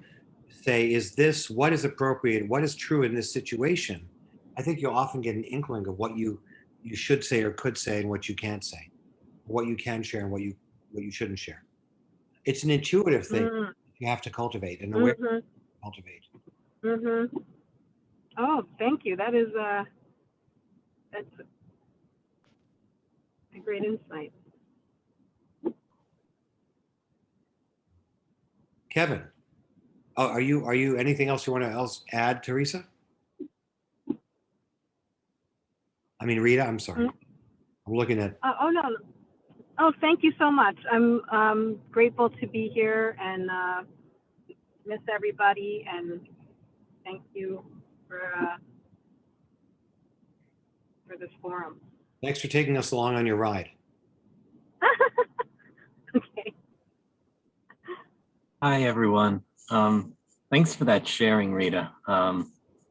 say, what is appropriate, what is true in this situation, I think you'll often get an inkling of what you should say or could say and what you can't say, what you can share and what you shouldn't share. It's an intuitive thing you have to cultivate and awareness to cultivate. Oh, thank you. That is a great insight. Kevin, are you anything else you want to add, Teresa? I mean, Rita, I'm sorry. I'm looking at. Oh, no. Oh, thank you so much. I'm grateful to be here and miss everybody. And thank you for this forum. Thanks for taking us along on your ride. Okay. Hi, everyone. Thanks for that sharing, Rita.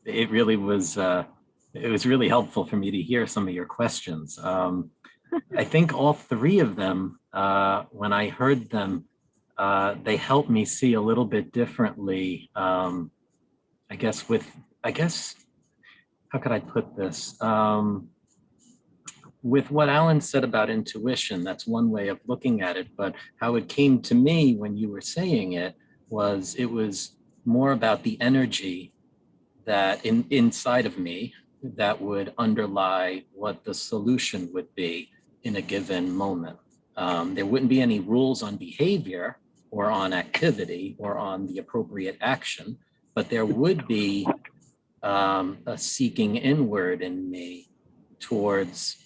It really was, it was really helpful for me to hear some of your questions. I think all three of them, when I heard them, they helped me see a little bit differently. I guess, how could I put this? With what Alan said about intuition, that's one way of looking at it, but how it came to me when you were saying it was more about the energy that inside of me that would underlie what the solution would be in a given moment. There wouldn't be any rules on behavior or on activity or on the appropriate action, but there would be a seeking inward in me towards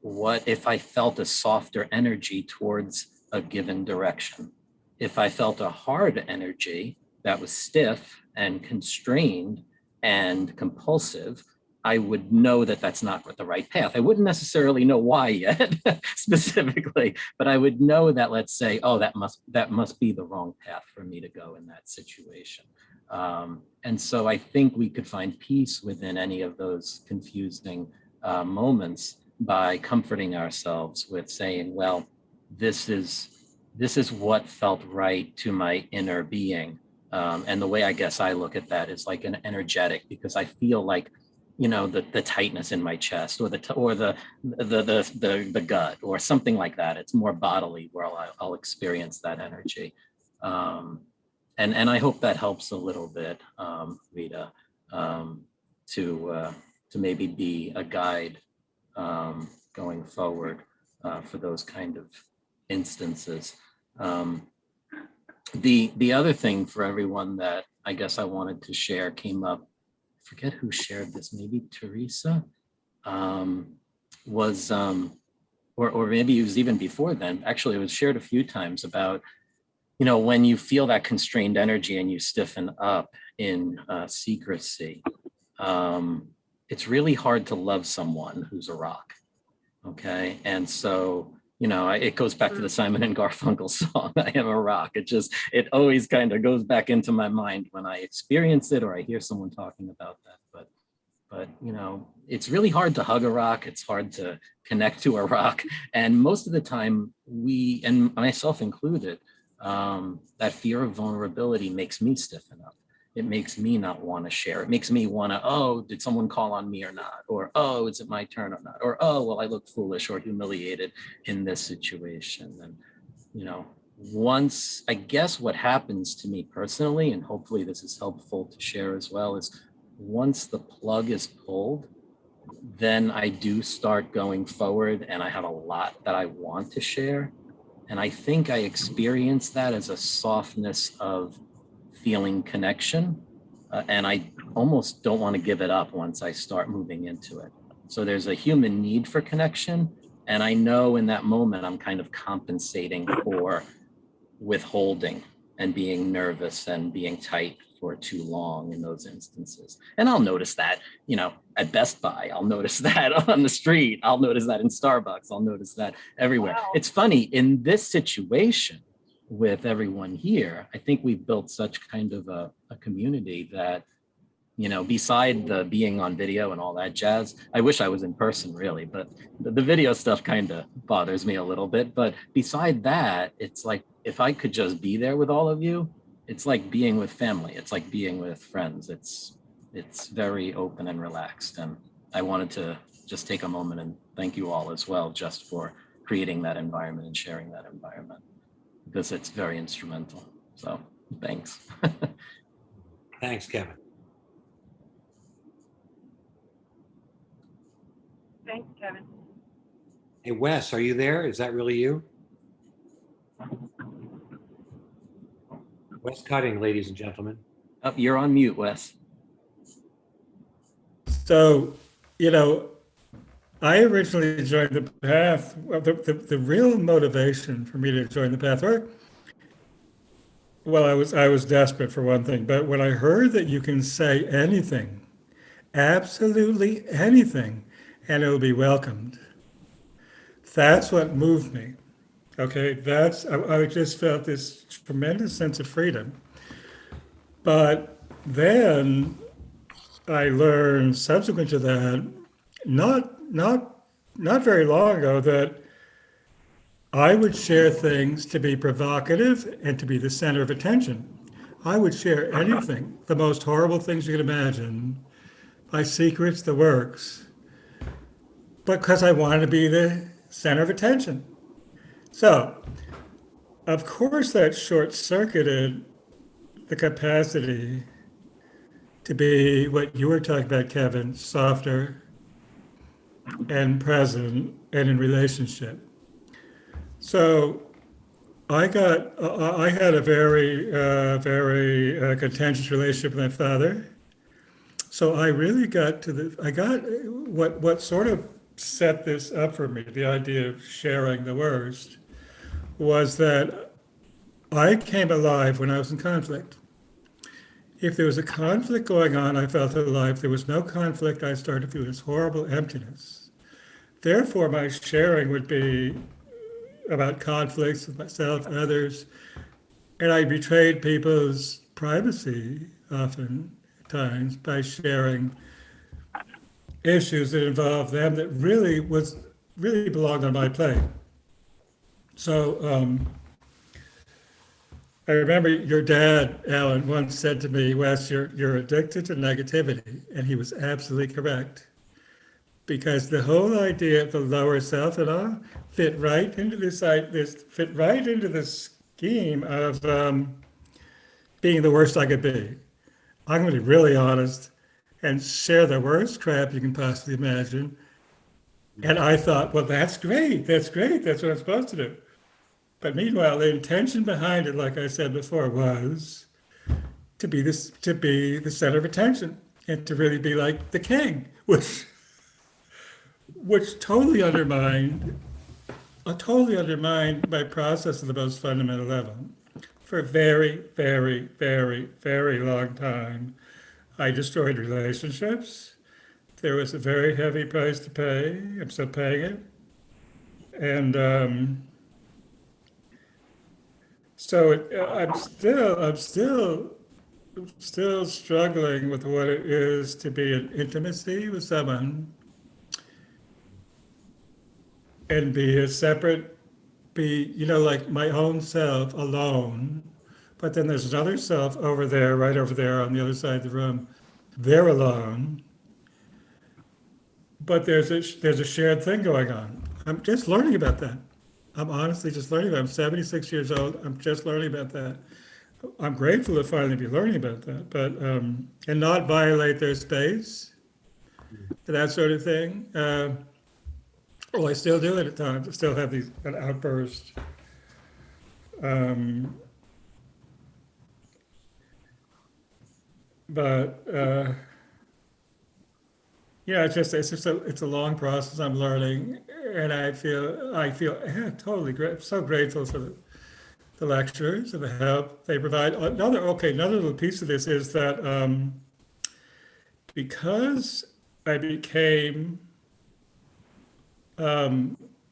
what if I felt a softer energy towards a given direction. If I felt a hard energy that was stiff and constrained and compulsive, I would know that that's not the right path. I wouldn't necessarily know why yet specifically, but I would know that, let's say, oh, that must be the wrong path for me to go in that situation. And so I think we could find peace within any of those confusing moments by comforting ourselves with saying, well, this is what felt right to my inner being. And the way I guess I look at that is like an energetic, because I feel like, you know, the tightness in my chest or the gut or something like that. It's more bodily where I'll experience that energy. And I hope that helps a little bit, Rita, to maybe be a guide going forward for those kind of instances. The other thing for everyone that I guess I wanted to share came up, I forget who shared this, maybe Teresa, was, or maybe it was even before then. Actually, it was shared a few times about, you know, when you feel that constrained energy and you stiffen up in secrecy, it's really hard to love someone who's a rock. Okay. And so, you know, it goes back to the Simon and Garfunkel song, I Am a Rock. It always kind of goes back into my mind when I experience it or I hear someone talking about that. But, you know, it's really hard to hug a rock. It's hard to connect to a rock. And most of the time we, and myself included, that fear of vulnerability makes me stiffen up. It makes me not want to share. It makes me want to, oh, did someone call on me or not? Or, oh, is it my turn or not? Or, oh, well, I look foolish or humiliated in this situation. And, you know, once, I guess what happens to me personally, and hopefully this is helpful to share as well, is once the plug is pulled, then I do start going forward and I have a lot that I want to share. And I think I experience that as a softness of feeling connection. And I almost don't want to give it up once I start moving into it. So there's a human need for connection. And I know in that moment, I'm kind of compensating for withholding and being nervous and being tight for too long in those instances. And I'll notice that, you know, at Best Buy, I'll notice that on the street, I'll notice that in Starbucks, I'll notice that everywhere. Wow. It's funny, in this situation with everyone here, I think we've built such kind of a community that, you know, beside the being on video and all that jazz, I wish I was in person really, but the video stuff kind of bothers me a little bit. But beside that, it's like, if I could just be there with all of you, it's like being with family. It's like being with friends. It's very open and relaxed. And I wanted to just take a moment and thank you all as well, just for creating that environment and sharing that environment, because it's very instrumental. So thanks. Thanks, Kevin. Thanks, Kevin. Hey, Wes, are you there? Is that really you? Wes Cutting, ladies and gentlemen. Oh, you're on mute, Wes. So, you know, I originally joined the path. Well, the real motivation for me to join the Pathwork, well, I was desperate for one thing, but when I heard that you can say anything, absolutely anything, and it will be welcomed, that's what moved me. Okay, I just felt this tremendous sense of freedom. But then I learned subsequent to that, not very long ago, that I would share things to be provocative and to be the center of attention. I would share anything, the most horrible things you could imagine, my secrets, the works, because I wanted to be the center of attention. So, of course, that short-circuited the capacity to be what you were talking about, Kevin, softer and present and in relationship. So I had a very contentious relationship with my father. So I really got what sort of set this up for me, the idea of sharing the worst, was that I came alive when I was in conflict. If there was a conflict going on, I felt alive. If there was no conflict, I started to feel this horrible emptiness. Therefore, my sharing would be about conflicts with myself and others. And I betrayed people's privacy often at times by sharing issues that involved them that really belonged on my plate. So I remember your dad, Alan, once said to me, Wes, you're addicted to negativity. And he was absolutely correct. Because the whole idea of the lower self and all fit right into this scheme of being the worst I could be. I'm going to be really honest and share the worst crap you can possibly imagine. And I thought, well, that's great. That's great. That's what I'm supposed to do. But meanwhile, the intention behind it, like I said before, was to be the center of attention and to really be like the king, which totally undermined my process at the most fundamental level. For a very, very, very, very long time, I destroyed relationships. There was a very heavy price to pay. I'm still paying it. And so I'm still struggling with what it is to be in intimacy with someone and be like my own self alone. But then there's another self over there, right over there on the other side of the room. They're alone. But there's a shared thing going on. I'm just learning about that. I'm honestly just learning about it. I'm 76 years old. I'm just learning about that. I'm grateful to finally be learning about that, but and not violate their space, that sort of thing. I still do it at times. I still have an outburst. But yeah, it's a long process. I'm learning, and I feel totally great. So grateful for the lectures and the help they provide. Another little piece of this is that because I became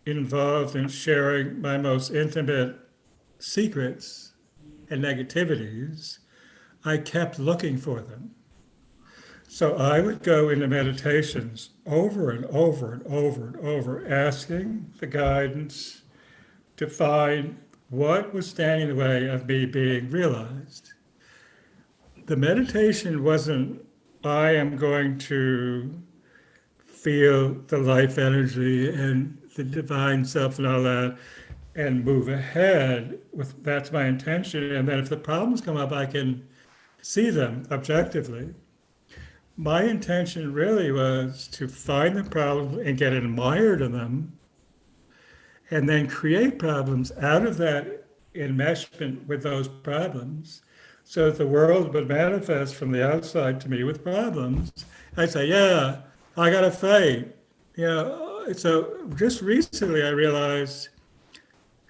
involved in sharing my most intimate secrets and negativities, I kept looking for them. So I would go into meditations over and over and over and over, asking the guidance to find what was standing in the way of me being realized. The meditation wasn't, I am going to feel the life energy and the divine self and all that and move ahead with, that's my intention. And then if the problems come up, I can see them objectively. My intention really was to find the problems and get admired in them and then create problems out of that enmeshment with those problems, so that the world would manifest from the outside to me with problems. I'd say, yeah, I got to fight. You know, so just recently I realized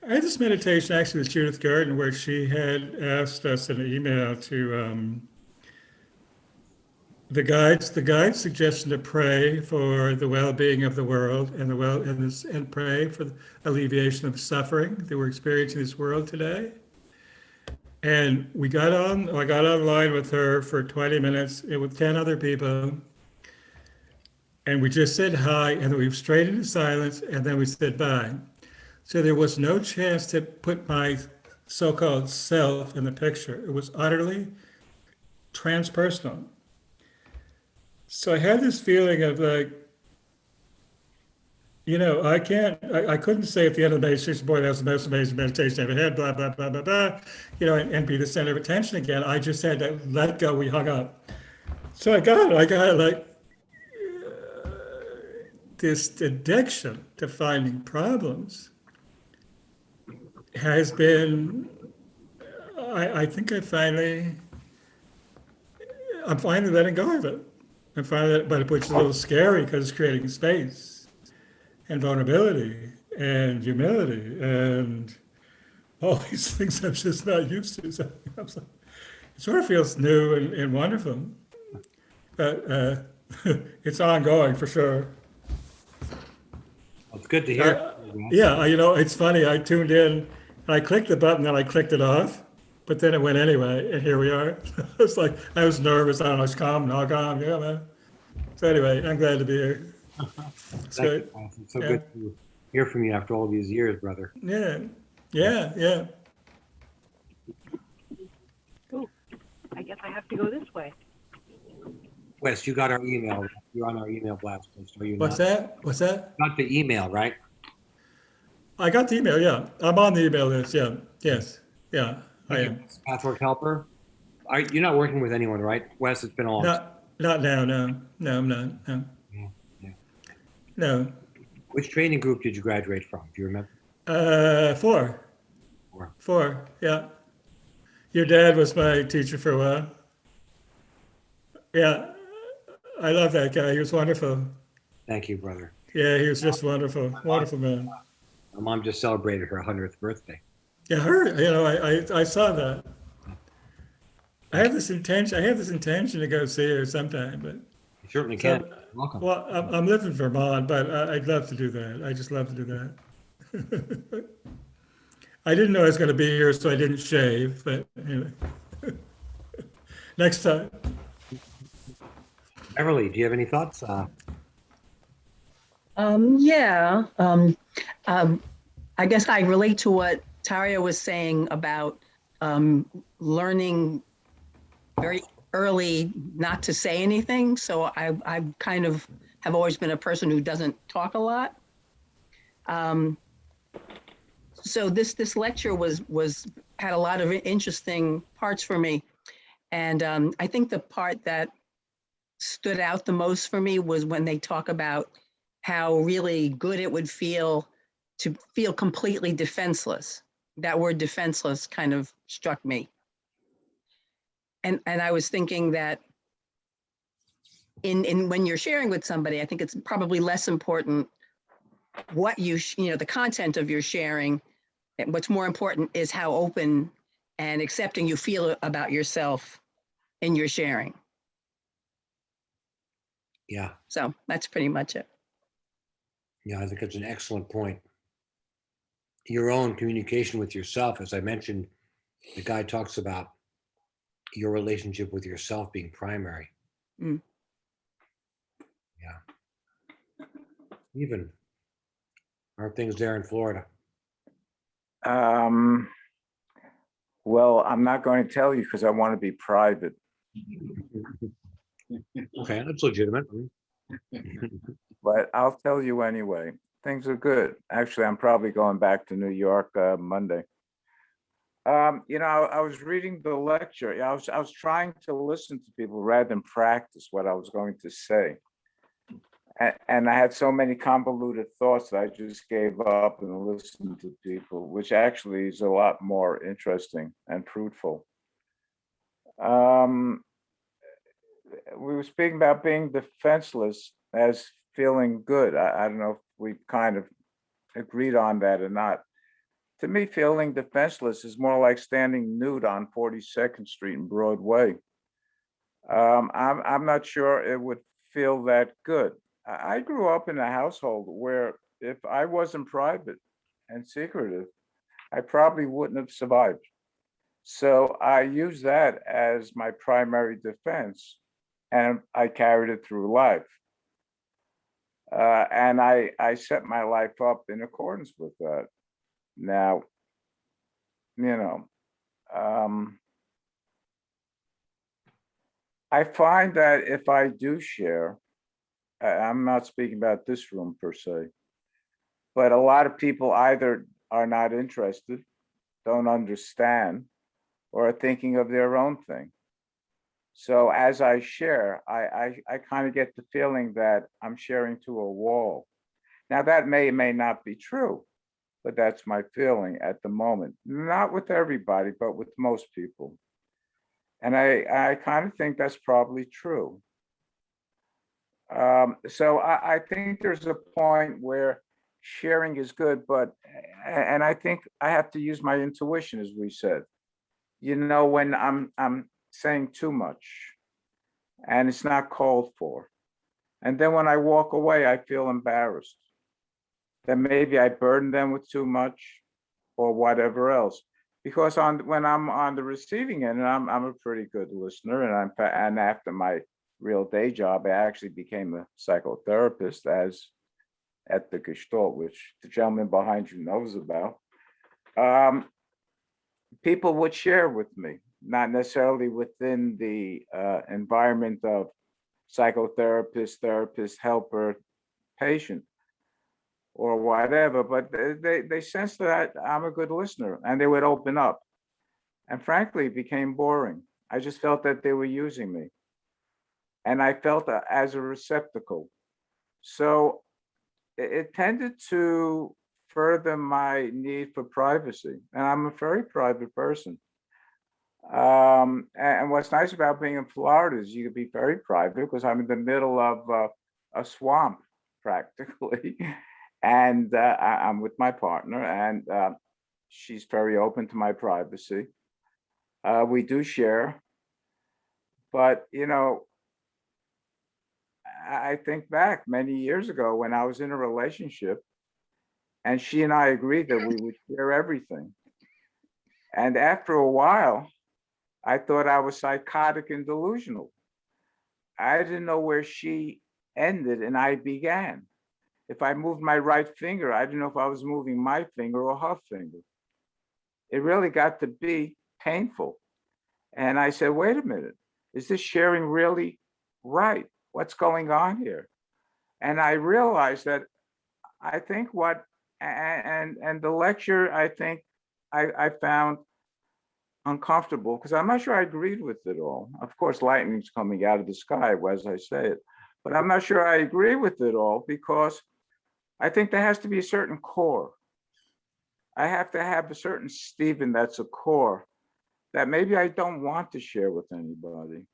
I had this meditation actually with Judith Garden where she had asked us in an email to the guide's suggestion to pray for the well-being of the world and and pray for the alleviation of suffering that we're experiencing in this world today. And I got online with her for 20 minutes with 10 other people. And we just said hi, and then we went straight into silence, and then we said bye. So there was no chance to put my so-called self in the picture. It was utterly transpersonal. So I had this feeling of like, you know, I couldn't say at the end of the meditation, boy, that was the most amazing meditation I ever had, blah, blah, blah, blah, blah, you know, and be the center of attention again. I just had to let go. We hung up. So I got it like this addiction to finding problems has been, I think I'm finally letting go of it. But which is a little scary because it's creating space and vulnerability and humility and all these things I'm just not used to. So it sort of feels new and wonderful, but it's ongoing for sure. It's good to hear. Yeah, you know, it's funny. I tuned in, and I clicked the button, then I clicked it off, but then it went anyway, and here we are. It's like I was nervous. I don't know. It's calm, not calm. Yeah, man. So anyway, I'm glad to be here. It's good. It's so good to hear from you after all these years, brother. Yeah. Cool. I guess I have to go this way. Wes, you got our email. You're on our email blast list, are you What's not? that? What's that? Got the email, right? I got the email. Yeah, I'm on the email list. Yeah. Yes. Yeah. I am. Pathwork helper. You're not working with anyone, right? Wes, it's been a long time. Not now. No, I'm not. No. Yeah. No. Which training group did you graduate from? Do you remember? Four. Yeah. Your dad was my teacher for a while. Yeah. I love that guy. He was wonderful. Thank you, brother. Yeah, he was just wonderful. Wonderful man. My mom just celebrated her 100th birthday. Yeah, I saw that. I have this intention to go see her sometime, but You certainly can. Welcome. well, I'm living in Vermont, but I'd love to do that. I just love to do that. I didn't know I was going to be here, so I didn't shave, but anyway. Next time. Everly, do you have any thoughts? Yeah. I guess I relate to what Taria was saying about learning very early not to say anything. So I kind of have always been a person who doesn't talk a lot. So this lecture had a lot of interesting parts for me. And I think the part that stood out the most for me was when they talk about how really good it would feel to feel completely defenseless. That word defenseless kind of struck me. And I was thinking that in when you're sharing with somebody, I think it's probably less important what the content of your sharing. And what's more important is how open and accepting you feel about yourself in your sharing. Yeah. So that's pretty much it. Yeah, I think it's an excellent point. Your own communication with yourself, as I mentioned, the guy talks about your relationship with yourself being primary. Mm. Yeah. Even, aren't things there in Florida? Well, I'm not going to tell you because I want to be private. Okay, that's legitimate. But I'll tell you anyway. Things are good. Actually, I'm probably going back to New York Monday. I was reading the lecture. I was trying to listen to people rather than practice what I was going to say. And I had so many convoluted thoughts that I just gave up and listened to people, which actually is a lot more interesting and fruitful. We were speaking about being defenseless as feeling good. I don't know if we kind of agreed on that or not. To me, feeling defenseless is more like standing nude on 42nd Street and Broadway. I'm not sure it would feel that good. I grew up in a household where if I wasn't private and secretive, I probably wouldn't have survived. So I used that as my primary defense, and I carried it through life. And I set my life up in accordance with that. Now, you know, I find that if I do share, I'm not speaking about this room per se, but a lot of people either are not interested, don't understand, or are thinking of their own thing. So as I share, I kind of get the feeling that I'm sharing to a wall. Now that may or may not be true, but that's my feeling at the moment. Not with everybody, but with most people. And I kind of think that's probably true. So I think there's a point where sharing is good, and I think I have to use my intuition, as we said. You know, when I'm saying too much and it's not called for. And then when I walk away, I feel embarrassed that maybe I burden them with too much or whatever else. Because when I'm on the receiving end, and I'm a pretty good listener, and after my real day job, I actually became a psychotherapist as at the Gestalt, which the gentleman behind you knows about. People would share with me, not necessarily within the environment of psychotherapist, therapist, helper, patient, or whatever, but they sense that I'm a good listener, and they would open up. And frankly, it became boring. I just felt that they were using me. And I felt as a receptacle. So it tended to further my need for privacy. And I'm a very private person. And what's nice about being in Florida is you can be very private because I'm in the middle of a swamp practically. And I'm with my partner, and she's very open to my privacy. We do share, but you know, I think back many years ago when I was in a relationship, and she and I agreed that we would share everything. And after a while, I thought I was psychotic and delusional. I didn't know where she ended and I began. If I moved my right finger, I didn't know if I was moving my finger or her finger. It really got to be painful. And I said, wait a minute, is this sharing really right? What's going on here? And I realized that I think and the lecture, I think I found uncomfortable because I'm not sure I agreed with it all. Of course, lightning's coming out of the sky as I say it, but I'm not sure I agree with it all because I think there has to be a certain core. I have to have a certain Stephen that's a core that maybe I don't want to share with anybody.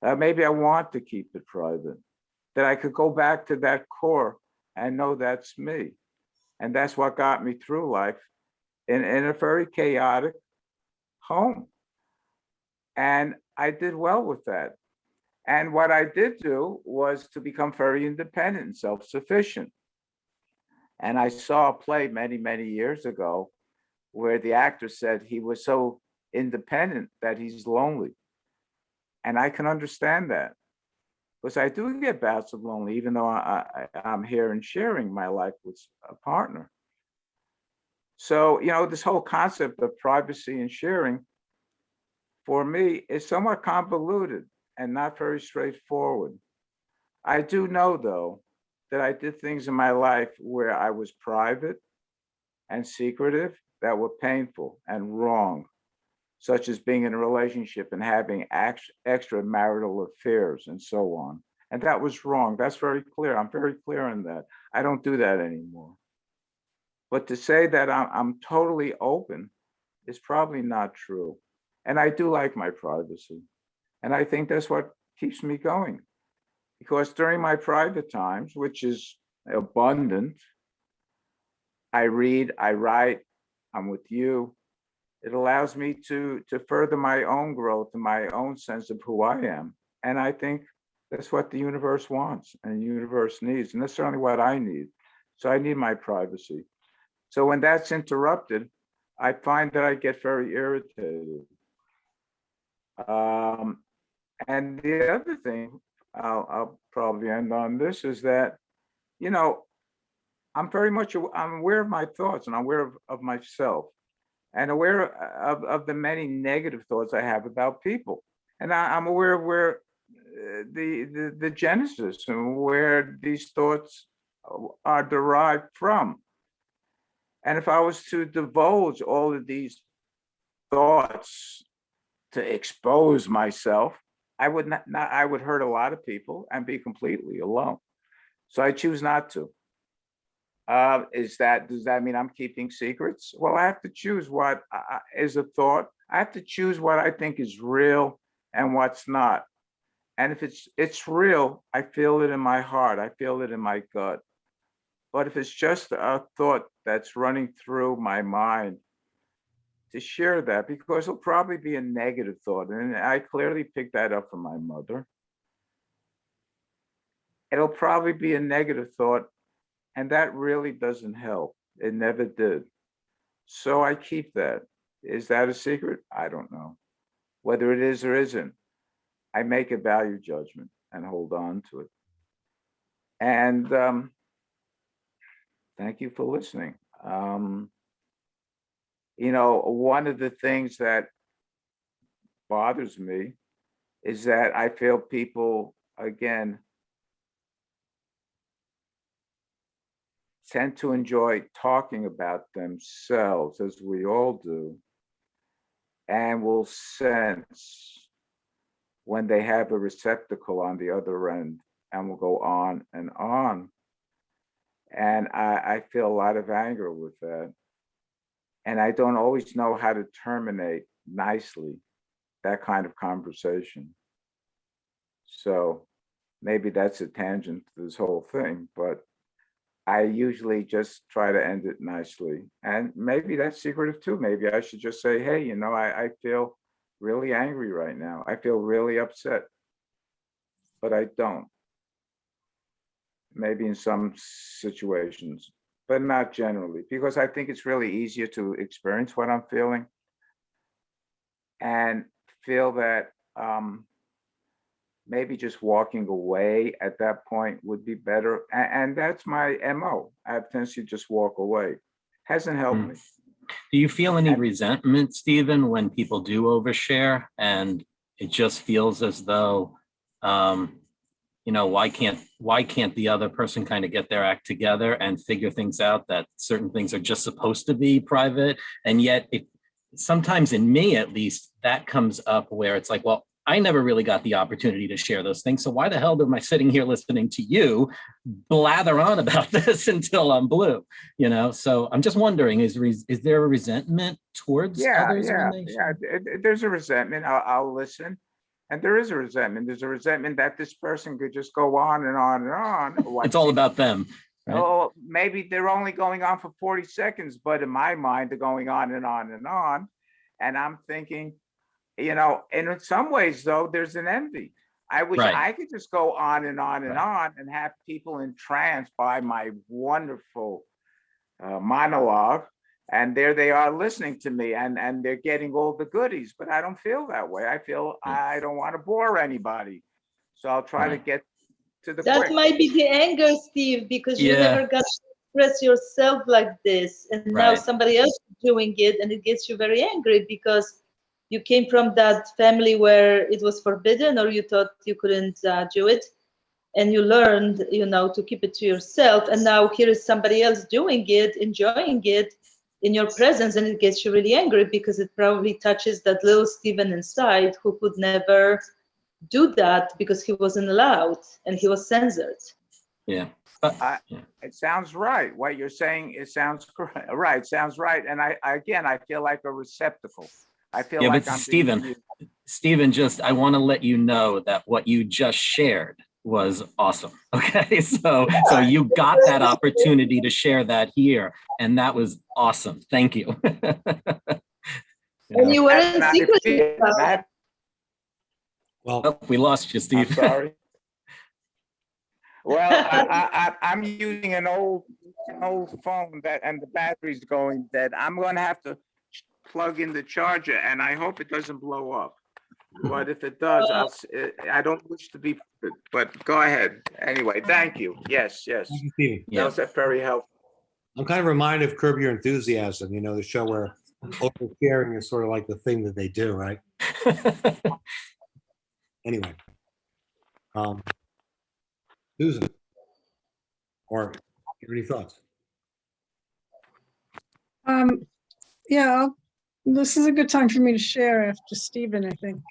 Maybe I want to keep it private, that I could go back to that core and know that's me. And that's what got me through life in a very chaotic home. And I did well with that. And what I did do was to become very independent and self-sufficient. And I saw a play many, many years ago where the actor said he was so independent that he's lonely. And I can understand that because I do get bouts of lonely, even though I'm here and sharing my life with a partner. So, you know, this whole concept of privacy and sharing for me is somewhat convoluted and not very straightforward. I do know, though, that I did things in my life where I was private and secretive that were painful and wrong, such as being in a relationship and having extramarital affairs and so on. And that was wrong. That's very clear. I'm very clear on that. I don't do that anymore. But to say that I'm totally open is probably not true. And I do like my privacy. And I think that's what keeps me going. Because during my private times, which is abundant, I read, I write, I'm with you. It allows me to further my own growth and my own sense of who I am. And I think that's what the universe wants and the universe needs. And that's certainly what I need. So I need my privacy. So when that's interrupted, I find that I get very irritated. And the other thing, I'll probably end on this, is that, you know, I'm aware of my thoughts, and I'm aware of myself, and aware of the many negative thoughts I have about people. And I'm aware of where the genesis and where these thoughts are derived from. And if I was to divulge all of these thoughts to expose myself, I would I would hurt a lot of people and be completely alone. So I choose not to. Does that mean I'm keeping secrets? Well, I have to choose what is a thought. I have to choose what I think is real and what's not. And if it's real, I feel it in my heart. I feel it in my gut. But if it's just a thought that's running through my mind, to share that, because it'll probably be a negative thought. And I clearly picked that up from my mother. It'll probably be a negative thought, and that really doesn't help. It never did. So I keep that. Is that a secret? I don't know. Whether it is or isn't, I make a value judgment and hold on to it. And thank you for listening. You know, one of the things that bothers me is that I feel people, again, tend to enjoy talking about themselves, as we all do, and will sense when they have a receptacle on the other end, and will go on and on. And I feel a lot of anger with that. And I don't always know how to terminate nicely that kind of conversation. So maybe that's a tangent to this whole thing, but I usually just try to end it nicely. And maybe that's secretive too. Maybe I should just say, hey, you know, I feel really angry right now. I feel really upset, but I don't. Maybe in some situations, but not generally, because I think it's really easier to experience what I'm feeling and feel that maybe just walking away at that point would be better. And that's my MO. I have tendency to just walk away. Hasn't helped me. Do you feel any resentment, Stephen, when people do overshare and it just feels as though, you know, why can't the other person kind of get their act together and figure things out, that certain things are just supposed to be private? And yet sometimes, in me at least, that comes up where it's like, well, I never really got the opportunity to share those things. So why the hell am I sitting here listening to you blather on about this until I'm blue? You know, so I'm just wondering, is there a resentment towards others? There's a resentment. I'll listen. And there is a resentment. There's a resentment that this person could just go on and on and on. It's all about them. Right? Oh, maybe they're only going on for 40 seconds, but in my mind, they're going on and on and on. And I'm thinking, you know, and in some ways, though, there's an envy. I wish I could just go on and on and on and have people entranced by my wonderful monologue. And there they are listening to me, and they're getting all the goodies, but I don't feel that way. I feel I don't want to bore anybody. So I'll try to get to the That might be the anger, Steve, because you never got to express yourself like this. And now somebody else is doing it, and it gets you very angry because you came from that family where it was forbidden, or you thought you couldn't do it. And you learned, you know, to keep it to yourself. And now here is somebody else doing it, enjoying it in your presence, and it gets you really angry because it probably touches that little Stephen inside who could never do that because he wasn't allowed and he was censored. Yeah. It sounds right. What you're saying, it sounds correct. Right, sounds right. And I feel like a receptacle. I feel Yeah, like but I'm being used. Stephen, I want to let you know that what you just shared was awesome. Okay, so you got that opportunity to share that here, and that was awesome. Thank you. And you weren't And I secret feel- about it. Well, Oh, we lost you, I'm Steve. sorry. Well, I'm using an old phone and the battery's going dead. I'm going to have to plug in the charger, and I hope it doesn't blow up. But if it does, I don't wish to be. But go ahead. Anyway, thank you. Yes. thank you, Stephen. That was very helpful. I'm kind of reminded of Curb Your Enthusiasm, you know, the show where oversharing is sort of like the thing that they do, right? Anyway, Susan, or any thoughts? Yeah, this is a good time for me to share after Stephen, I think.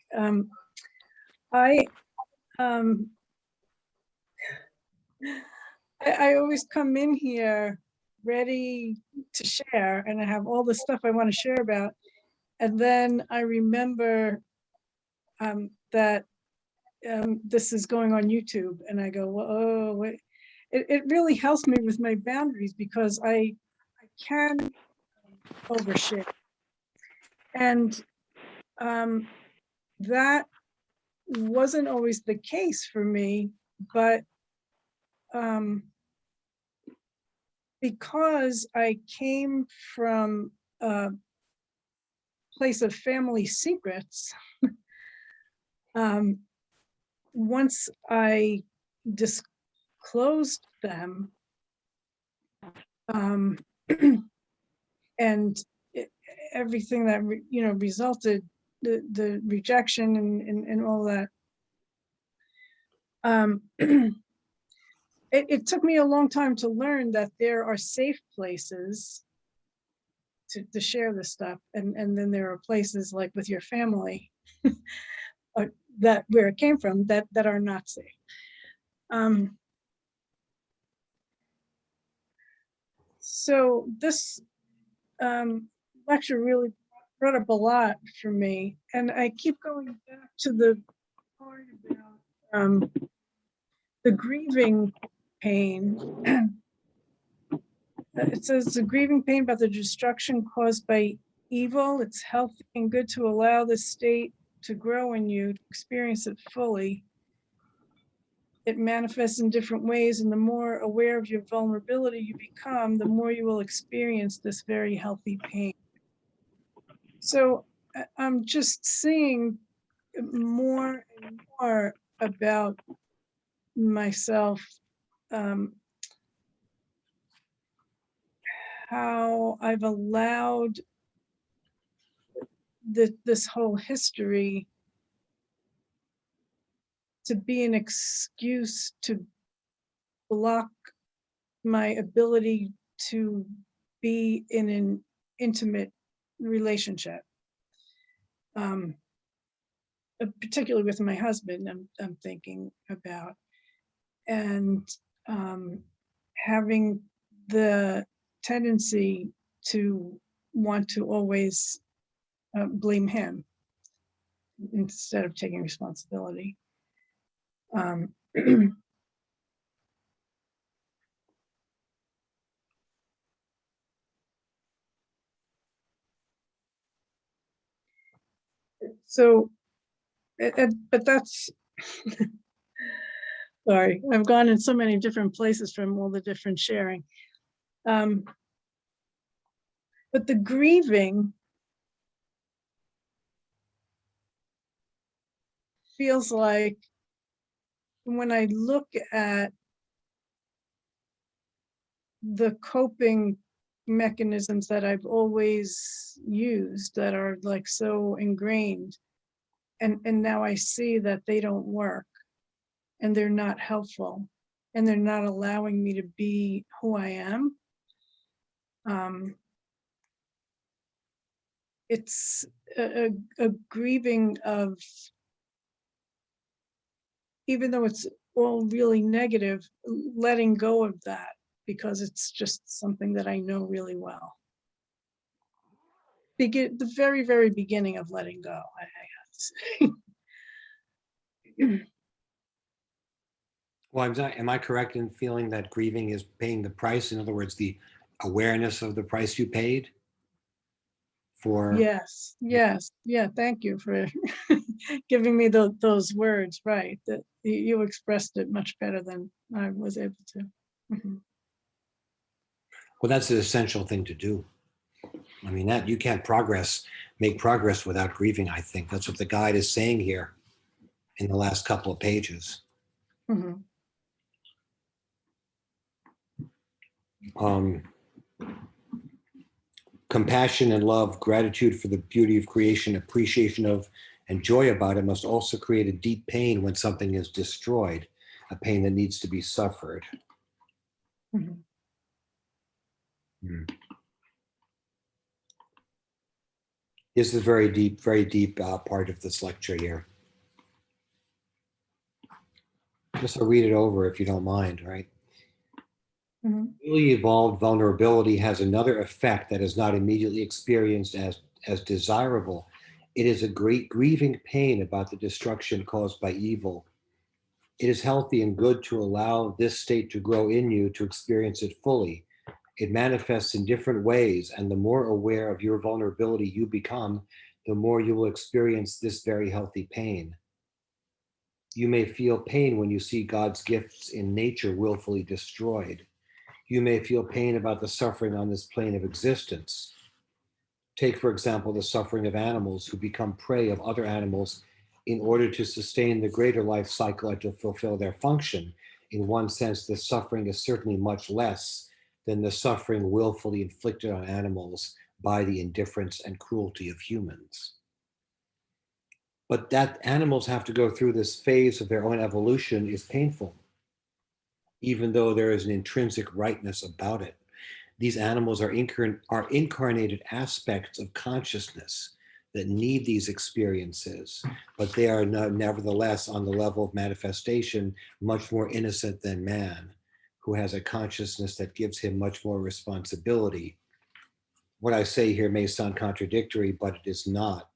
I always come in here ready to share, and I have all the stuff I want to share about. And then I remember that this is going on YouTube, and I go, well, oh, wait. It really helps me with my boundaries because I can overshare. And that wasn't always the case for me, but because I came from a place of family secrets, once I disclosed them, and everything that resulted, the rejection and all that, it took me a long time to learn that there are safe places to share this stuff, and then there are places like with your family that where it came from that are not safe. So this lecture really brought up a lot for me, and I keep going back to the part about the grieving pain. It says the grieving pain about the destruction caused by evil. It's healthy and good to allow this state to grow in you, to experience it fully. It manifests in different ways, and the more aware of your vulnerability you become, the more you will experience this very healthy pain. So I'm just seeing more and more about myself, how I've allowed this whole history to be an excuse to block my ability to be in an intimate relationship, particularly with my husband. I'm thinking about, and having the tendency to want to always blame him instead of taking responsibility. So, but that's, sorry, I've gone in so many different places from all the different sharing. But the grieving feels like when I look at the coping mechanisms that I've always used that are like so ingrained, and now I see that they don't work and they're not helpful and they're not allowing me to be who I am. It's a grieving of even though it's all really negative, letting go of that because it's just something that I know really well. The very, very beginning of letting go, I have to say. Well, am I correct in feeling that grieving is paying the price? In other words, the awareness of the price you paid for. Yes, yes, yeah. Thank you for giving me those words. Right, that you expressed it much better than I was able to. Mhm. Well, that's an essential thing to do. I mean, that you can't make progress without grieving. I think that's what the guide is saying here in the last couple of pages. Mhm. Compassion and love, gratitude for the beauty of creation, appreciation of and joy about it must also create a deep pain when something is destroyed, a pain that needs to be suffered. Mhm. This is a very deep part of this lecture here. Just I'll read it over if you don't mind, right? Mhm. Newly evolved vulnerability has another effect that is not immediately experienced as desirable. It is a great grieving pain about the destruction caused by evil. It is healthy and good to allow this state to grow in you to experience it fully. It manifests in different ways, and the more aware of your vulnerability you become, the more you will experience this very healthy pain. You may feel pain when you see God's gifts in nature willfully destroyed. You may feel pain about the suffering on this plane of existence. Take, for example, the suffering of animals who become prey of other animals in order to sustain the greater life cycle and to fulfill their function. In one sense, this suffering is certainly much less than the suffering willfully inflicted on animals by the indifference and cruelty of humans. But that animals have to go through this phase of their own evolution is painful, even though there is an intrinsic rightness about it. These animals are incarnated aspects of consciousness that need these experiences, but they are nevertheless on the level of manifestation much more innocent than man, who has a consciousness that gives him much more responsibility. What I say here may sound contradictory, but it is not.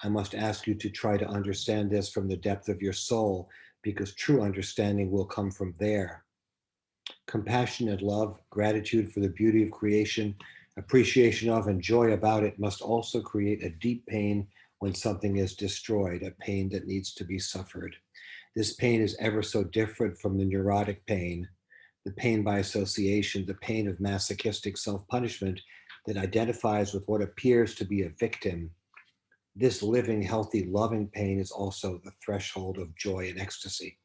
I must ask you to try to understand this from the depth of your soul, because true understanding will come from there. Compassionate love, gratitude for the beauty of creation, appreciation of and joy about it must also create a deep pain when something is destroyed, a pain that needs to be suffered. This pain is ever so different from the neurotic pain, the pain by association, the pain of masochistic self-punishment that identifies with what appears to be a victim. This living, healthy, loving pain is also the threshold of joy and ecstasy.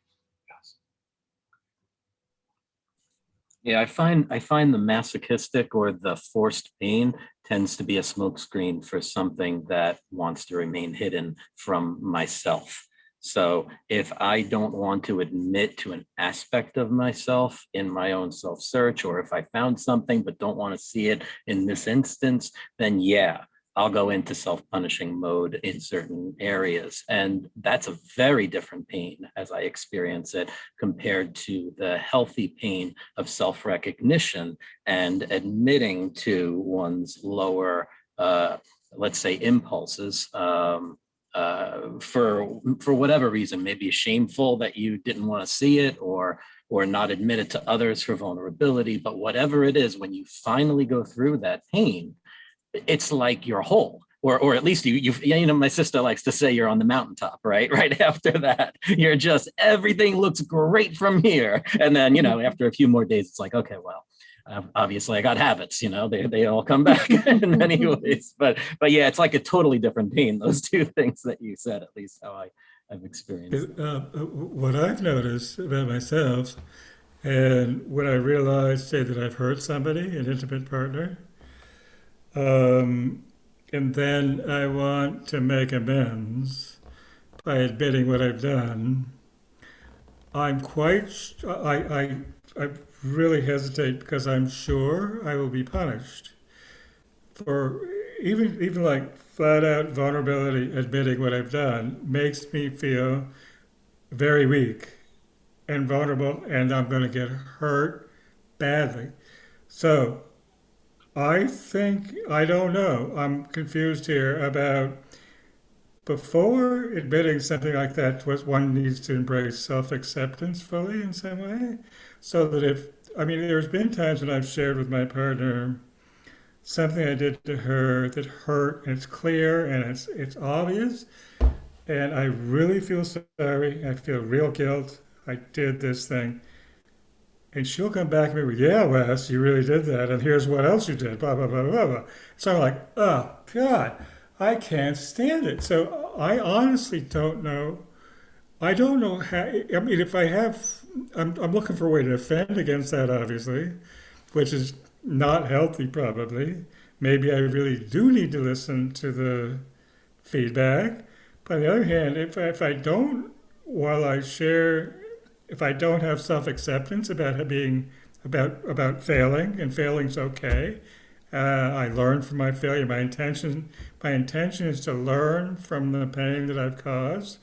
Yeah, I find the masochistic or the forced pain tends to be a smokescreen for something that wants to remain hidden from myself. So if I don't want to admit to an aspect of myself in my own self-search, or if I found something but don't want to see it in this instance, then yeah, I'll go into self-punishing mode in certain areas. And that's a very different pain as I experience it compared to the healthy pain of self-recognition and admitting to one's lower, let's say, impulses for whatever reason, maybe shameful that you didn't want to see it, or not admit it to others for vulnerability. But whatever it is, when you finally go through that pain, it's like you're whole, or at least you know, my sister likes to say you're on the mountaintop, right? Right after that, you're just, everything looks great from here. And then, you know, after a few more days, it's like, okay, well, obviously I got habits, you know, they all come back in many ways. But yeah, it's like a totally different pain, those two things that you said, at least how I've experienced. What I've noticed about myself, and when I realize, say, that I've hurt somebody, an intimate partner, and then I want to make amends by admitting what I've done, I really hesitate because I'm sure I will be punished for even like flat out vulnerability. Admitting what I've done makes me feel very weak and vulnerable, and I'm going to get hurt badly. So I think, I don't know, I'm confused here about before admitting something like that, was one needs to embrace self-acceptance fully in some way. So that if, I mean, there's been times when I've shared with my partner something I did to her that hurt, and it's clear and it's obvious, and I really feel sorry. I feel real guilt. I did this thing. And she'll come back to me with, yeah, Wes, you really did that. And here's what else you did, blah, blah, blah, blah, blah. So I'm like, oh, God, I can't stand it. So I honestly don't know. I don't know how, I mean, if I have, I'm looking for a way to defend against that, obviously, which is not healthy, probably. Maybe I really do need to listen to the feedback. But on the other hand, if I don't, while I share, if I don't have self-acceptance about being, about failing, and failing's okay, I learn from my failure. My intention is to learn from the pain that I've caused,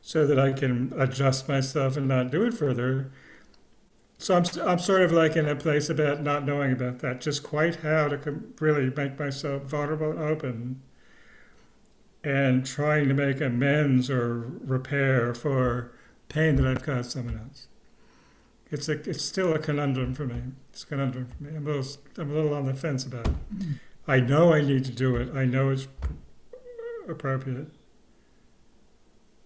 so that I can adjust myself and not do it further. So I'm sort of like in a place about not knowing about that, just quite how to really make myself vulnerable and open, and trying to make amends or repair for pain that I've caused someone else. It's still a conundrum for me. It's a conundrum for me. I'm a little on the fence about it. I know I need to do it. I know it's appropriate.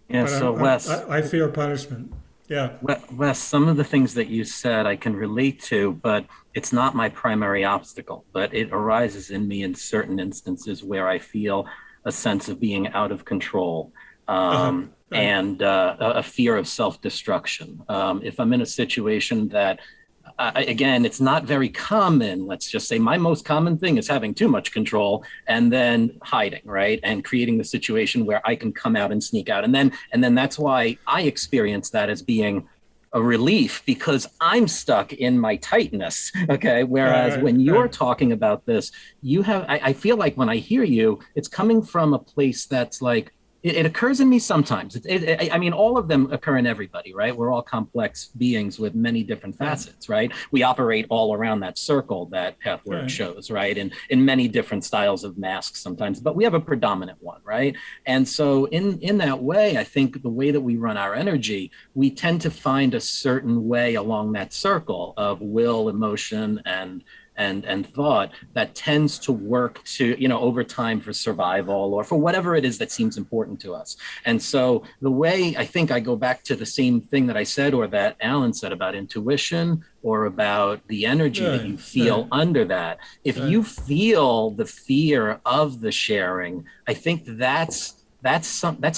Yeah, But so Wes, I fear punishment. Yeah. Wes, some of the things that you said I can relate to, but it's not my primary obstacle. But it arises in me in certain instances where I feel a sense of being out of control, and a fear of self-destruction. If I'm in a situation that, again, it's not very common, let's just say my most common thing is having too much control and then hiding, right? And creating the situation where I can come out and sneak out. And then that's why I experience that as being a relief, because I'm stuck in my tightness. Okay. Whereas when you're talking about this, you have, I feel like when I hear you, it's coming from a place that's like, it occurs in me sometimes. I mean, all of them occur in everybody, right? We're all complex beings with many different facets, right? We operate all around that circle that Pathwork shows, right? And in many different styles of masks sometimes, but we have a predominant one, right? And so in that way, I think the way that we run our energy, we tend to find a certain way along that circle of will, emotion, and thought that tends to work to, over time for survival or for whatever it is that seems important to us. And so the way I think I go back to the same thing that I said, or that Alan said about intuition, or about the energy that you feel under that. If you feel the fear of the sharing, I think that's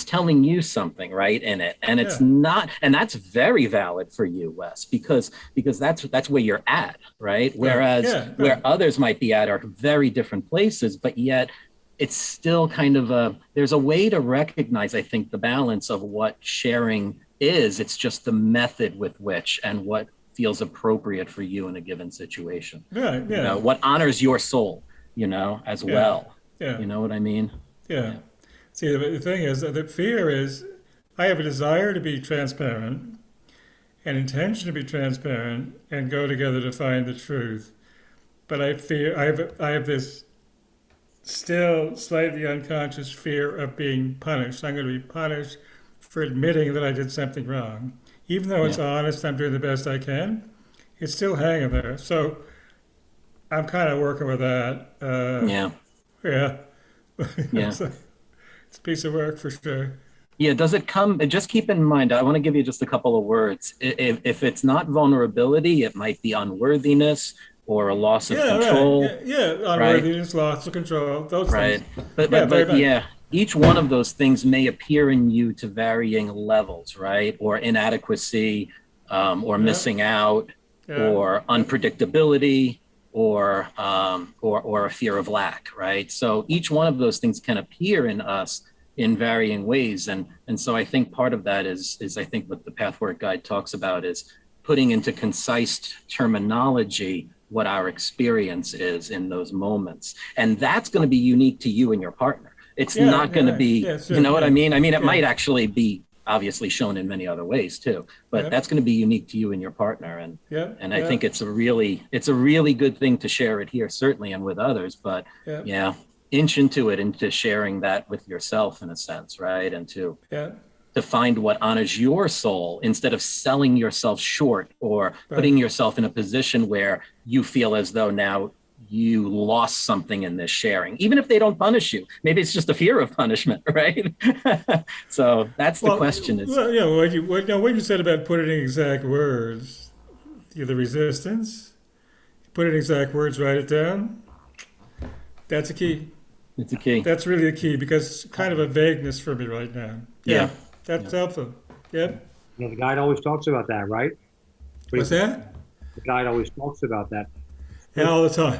telling you something, right, in it. And it's not, and that's very valid for you, Wes, because that's where you're at, right? Whereas where others might be at are very different places, but yet it's still kind of there's a way to recognize, I think, the balance of what sharing is. It's just the method with which and what feels appropriate for you in a given situation. What honors your soul, as well. You know what I mean? See, the thing is that fear is, I have a desire to be transparent, an intention to be transparent, and go together to find the truth. But I fear, I have this still slightly unconscious fear of being punished. I'm going to be punished for admitting that I did something wrong. Even though it's honest, I'm doing the best I can, it's still hanging there. So I'm kind of working with that. It's a piece of work for sure. Yeah, does it come, just keep in mind, I want to give you just a couple of words. If it's not vulnerability, it might be unworthiness or a loss of control. Unworthiness, loss of control, those things. But each one of those things may appear in you to varying levels, right? Or inadequacy, or missing out, or unpredictability, or a fear of lack, right? So each one of those things can appear in us in varying ways, and so I think part of that is I think what the Pathwork Guide talks about is putting into concise terminology what our experience is in those moments, and that's going to be unique to you and your partner. It's not going to be, you know what I mean? I mean, it might actually be obviously shown in many other ways too, but Yeah. that's going to be unique to you and your partner. And Yeah. I think it's a really good thing to share it here, certainly, and with others, but Yeah. Inch into it, into sharing that with yourself in a sense, right? And to find what honors your soul instead of selling yourself short or putting yourself in a position where you feel as though now you lost something in this sharing, even if they don't punish you. Maybe it's just a fear of punishment, right? So that's the question. Well, what you said about put it in exact words, the resistance, put it in exact words, write it down. That's a key. It's a key. That's really a key, because it's kind of a vagueness for me right now. Yeah. That's helpful. Yep. The guide always talks about that, right? What's that? The guide always talks about that. Yeah, all the time.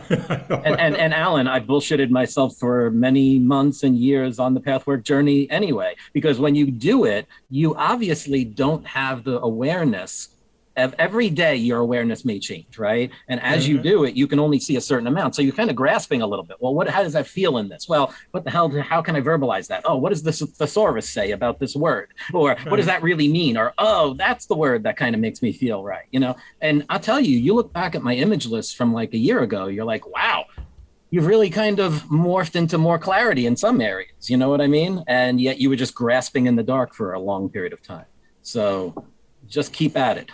and Alan, I bullshitted myself for many months and years on the Pathwork journey anyway, because when you do it, you obviously don't have the awareness of every day. Your awareness may change, right? And as you do it, you can only see a certain amount. So you're kind of grasping a little bit. Well, how does that feel in this? Well, what the hell, how can I verbalize that? Oh, what does the thesaurus say about this word? Or what does that really mean? Or, oh, that's the word that kind of makes me feel right, you know? And I'll tell you, you look back at my image list from like a year ago, you're like, wow, you've really kind of morphed into more clarity in some areas, you know what I mean? And yet you were just grasping in the dark for a long period of time. So just keep at it.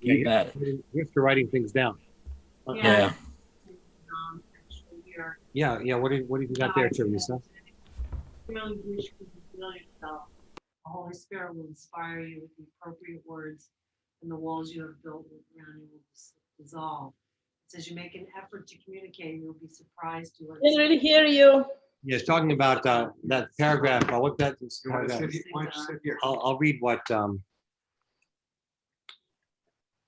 Keep at it. You're used to writing things down. Yeah. Yeah. What have you got there, Teresa? Really wish you could feel yourself. The Holy Spirit will inspire you with the appropriate words, and the walls you have built around you will dissolve. It says you make an effort to communicate, you'll be surprised to I didn't really hear you. Yeah, it's talking about that paragraph. I'll look at this paragraph. I'll read what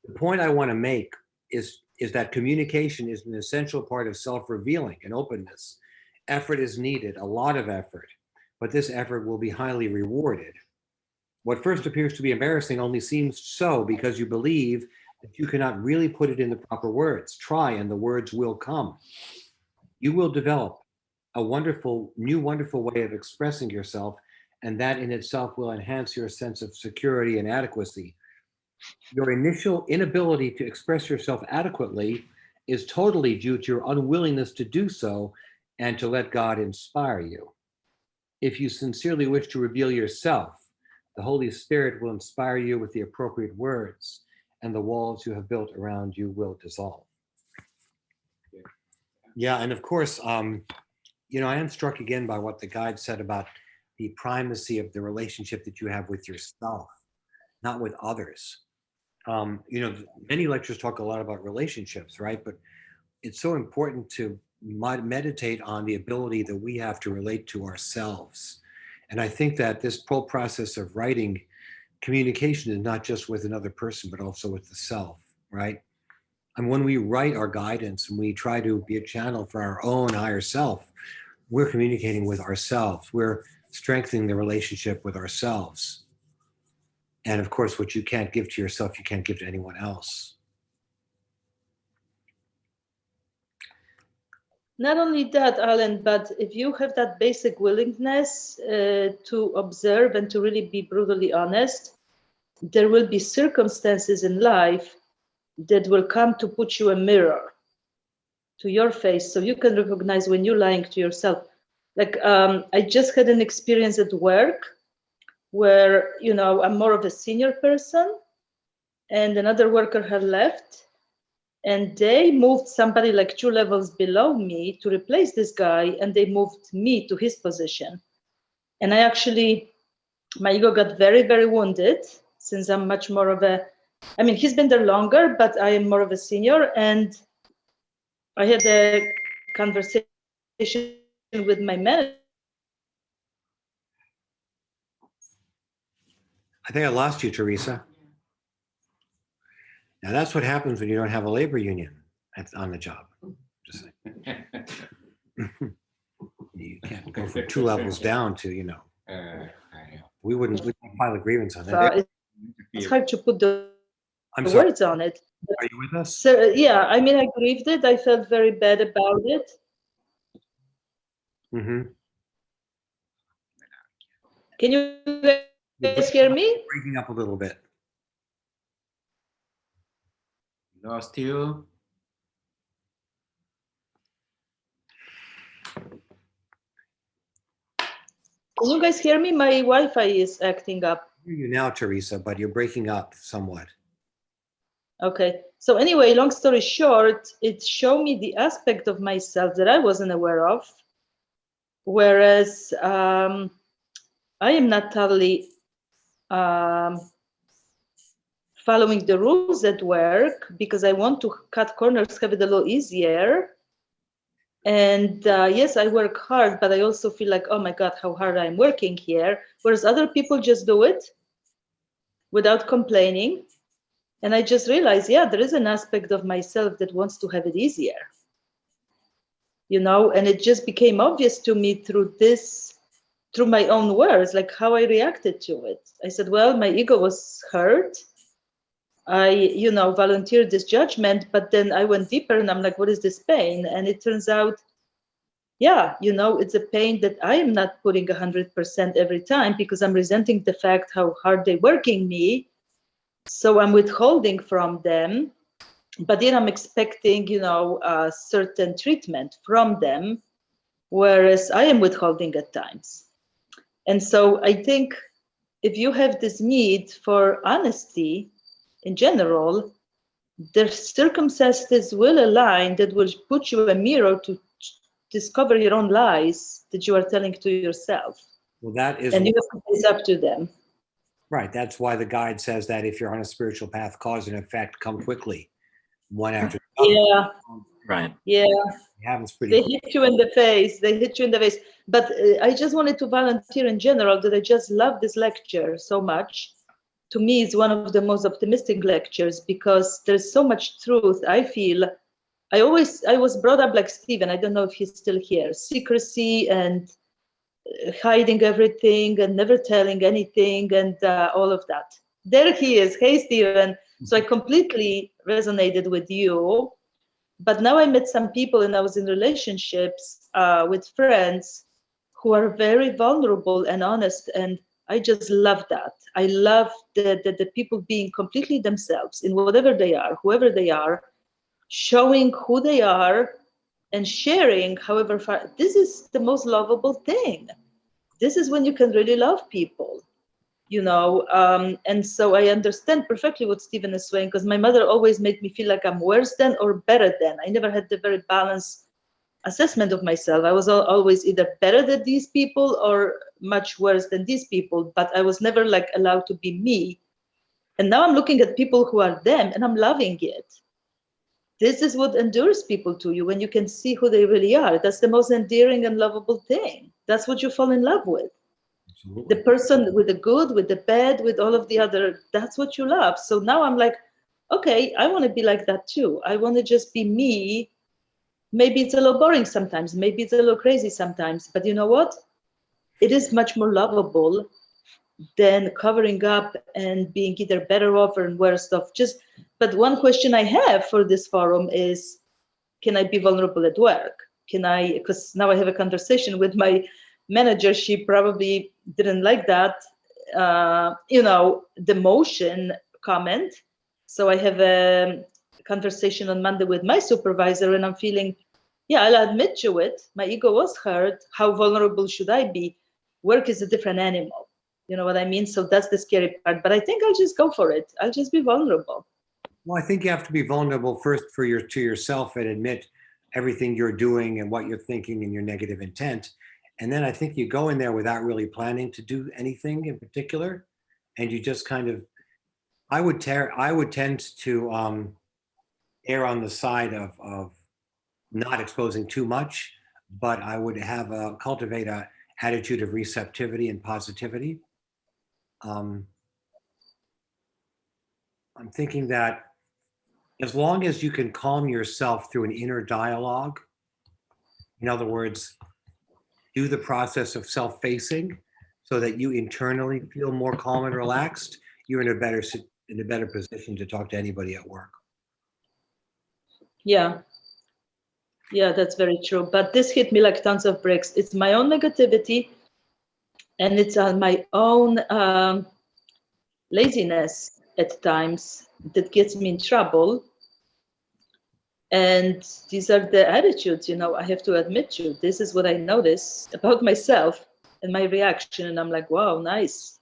the point I want to make is that communication is an essential part of self-revealing and openness. Effort is needed, a lot of effort, but this effort will be highly rewarded. What first appears to be embarrassing only seems so because you believe that you cannot really put it in the proper words. Try and the words will come. You will develop a new wonderful way of expressing yourself, and that in itself will enhance your sense of security and adequacy. Your initial inability to express yourself adequately is totally due to your unwillingness to do so and to let God inspire you. If you sincerely wish to reveal yourself, the Holy Spirit will inspire you with the appropriate words, and the walls you have built around you will dissolve. Yeah, and of course, I am struck again by what the guide said about the primacy of the relationship that you have with yourself, not with others. Many lectures talk a lot about relationships, right? But it's so important to meditate on the ability that we have to relate to ourselves. And I think that this whole process of writing communication is not just with another person, but also with the self, right? And when we write our guidance and we try to be a channel for our own higher self, we're communicating with ourselves. We're strengthening the relationship with ourselves. And of course, what you can't give to yourself, you can't give to anyone else. Not only that, Alan, but if you have that basic willingness to observe and to really be brutally honest, there will be circumstances in life that will come to put you a mirror to your face so you can recognize when you're lying to yourself. Like I just had an experience at work where, I'm more of a senior person and another worker had left, and they moved somebody like 2 levels below me to replace this guy, and they moved me to his position. And my ego got very, very wounded since I'm much more of he's been there longer, but I am more of a senior. And I had a conversation with my manager. I think I lost you, Teresa. Now that's what happens when you don't have a labor union on the job. Just you can't go from 2 levels down to, we wouldn't file a grievance on that. It's hard to put the words on it. Are you with us? So yeah, I grieved it. I felt very bad about it. Mm-hmm. Can you guys hear me? Breaking up a little bit. Lost you. Can you guys hear me? My Wi-Fi is acting up. I hear you now, Teresa, but you're breaking up somewhat. Okay. So anyway, long story short, it showed me the aspect of myself that I wasn't aware of. Whereas I am not totally following the rules at work because I want to cut corners, have it a little easier. And yes, I work hard, but I also feel like, oh my God, how hard I'm working here. Whereas other people just do it without complaining. And I just realized, yeah, there is an aspect of myself that wants to have it easier. You know, and it just became obvious to me through my own words, like how I reacted to it. I said, well, my ego was hurt. I, volunteered this judgment, but then I went deeper and I'm like, what is this pain? And it turns out, yeah, it's a pain that I am not putting 100% every time because I'm resenting the fact how hard they're working me. So I'm withholding from them, but then I'm expecting, a certain treatment from them, whereas I am withholding at times. And so I think if you have this need for honesty in general, the circumstances will align that will put you a mirror to discover your own lies that you are telling to yourself. Well, that is. And you have to face up to them. Right. That's why the guide says that if you're on a spiritual path, cause and effect come quickly, one after the other. Yeah. Right. Yeah. It happens pretty They hit you in the face. But I just wanted to volunteer in general that I just love this lecture so much. To me, it's one of the most optimistic lectures because there's so much truth. I feel I was brought up like Stephen. I don't know if he's still here. Secrecy and hiding everything and never telling anything and all of that. There he is. Hey, Stephen. So I completely resonated with you. But now I met some people and I was in relationships with friends who are very vulnerable and honest. And I just love that. I love the people being completely themselves in whatever they are, whoever they are, showing who they are and sharing however far. This is the most lovable thing. This is when you can really love people. And so I understand perfectly what Stephen is saying, because my mother always made me feel like I'm worse than or better than. I never had the very balanced assessment of myself. I was always either better than these people or much worse than these people, but I was never like allowed to be me. And now I'm looking at people who are them and I'm loving it. This is what endures people to you, when you can see who they really are. That's the most endearing and lovable thing. That's what you fall in love with. Absolutely. The person with the good, with the bad, with all of the other, that's what you love. So now I'm like, okay, I want to be like that too. I want to just be me. Maybe it's a little boring sometimes. Maybe it's a little crazy sometimes. But you know what? It is much more lovable than covering up and being either better off or worse off. But one question I have for this forum is, can I be vulnerable at work? Because now I have a conversation with my manager. She probably didn't like that, the motion comment. So I have a conversation on Monday with my supervisor and I'm feeling, yeah, I'll admit to it. My ego was hurt. How vulnerable should I be? Work is a different animal. You know what I mean? So that's the scary part, but I think I'll just go for it. I'll just be vulnerable. Well, I think you have to be vulnerable first to yourself and admit everything you're doing and what you're thinking and your negative intent. And then I think you go in there without really planning to do anything in particular. And you just kind of, I would tend to err on the side of not exposing too much, but I would cultivate a attitude of receptivity and positivity. I'm thinking that as long as you can calm yourself through an inner dialogue, in other words, do the process of self-facing so that you internally feel more calm and relaxed, you're in a better position to talk to anybody at work. Yeah, that's very true. But this hit me like tons of bricks. It's my own negativity and it's on my own laziness at times that gets me in trouble. And these are the attitudes, I have to admit you, this is what I notice about myself and my reaction. And I'm like, wow, nice.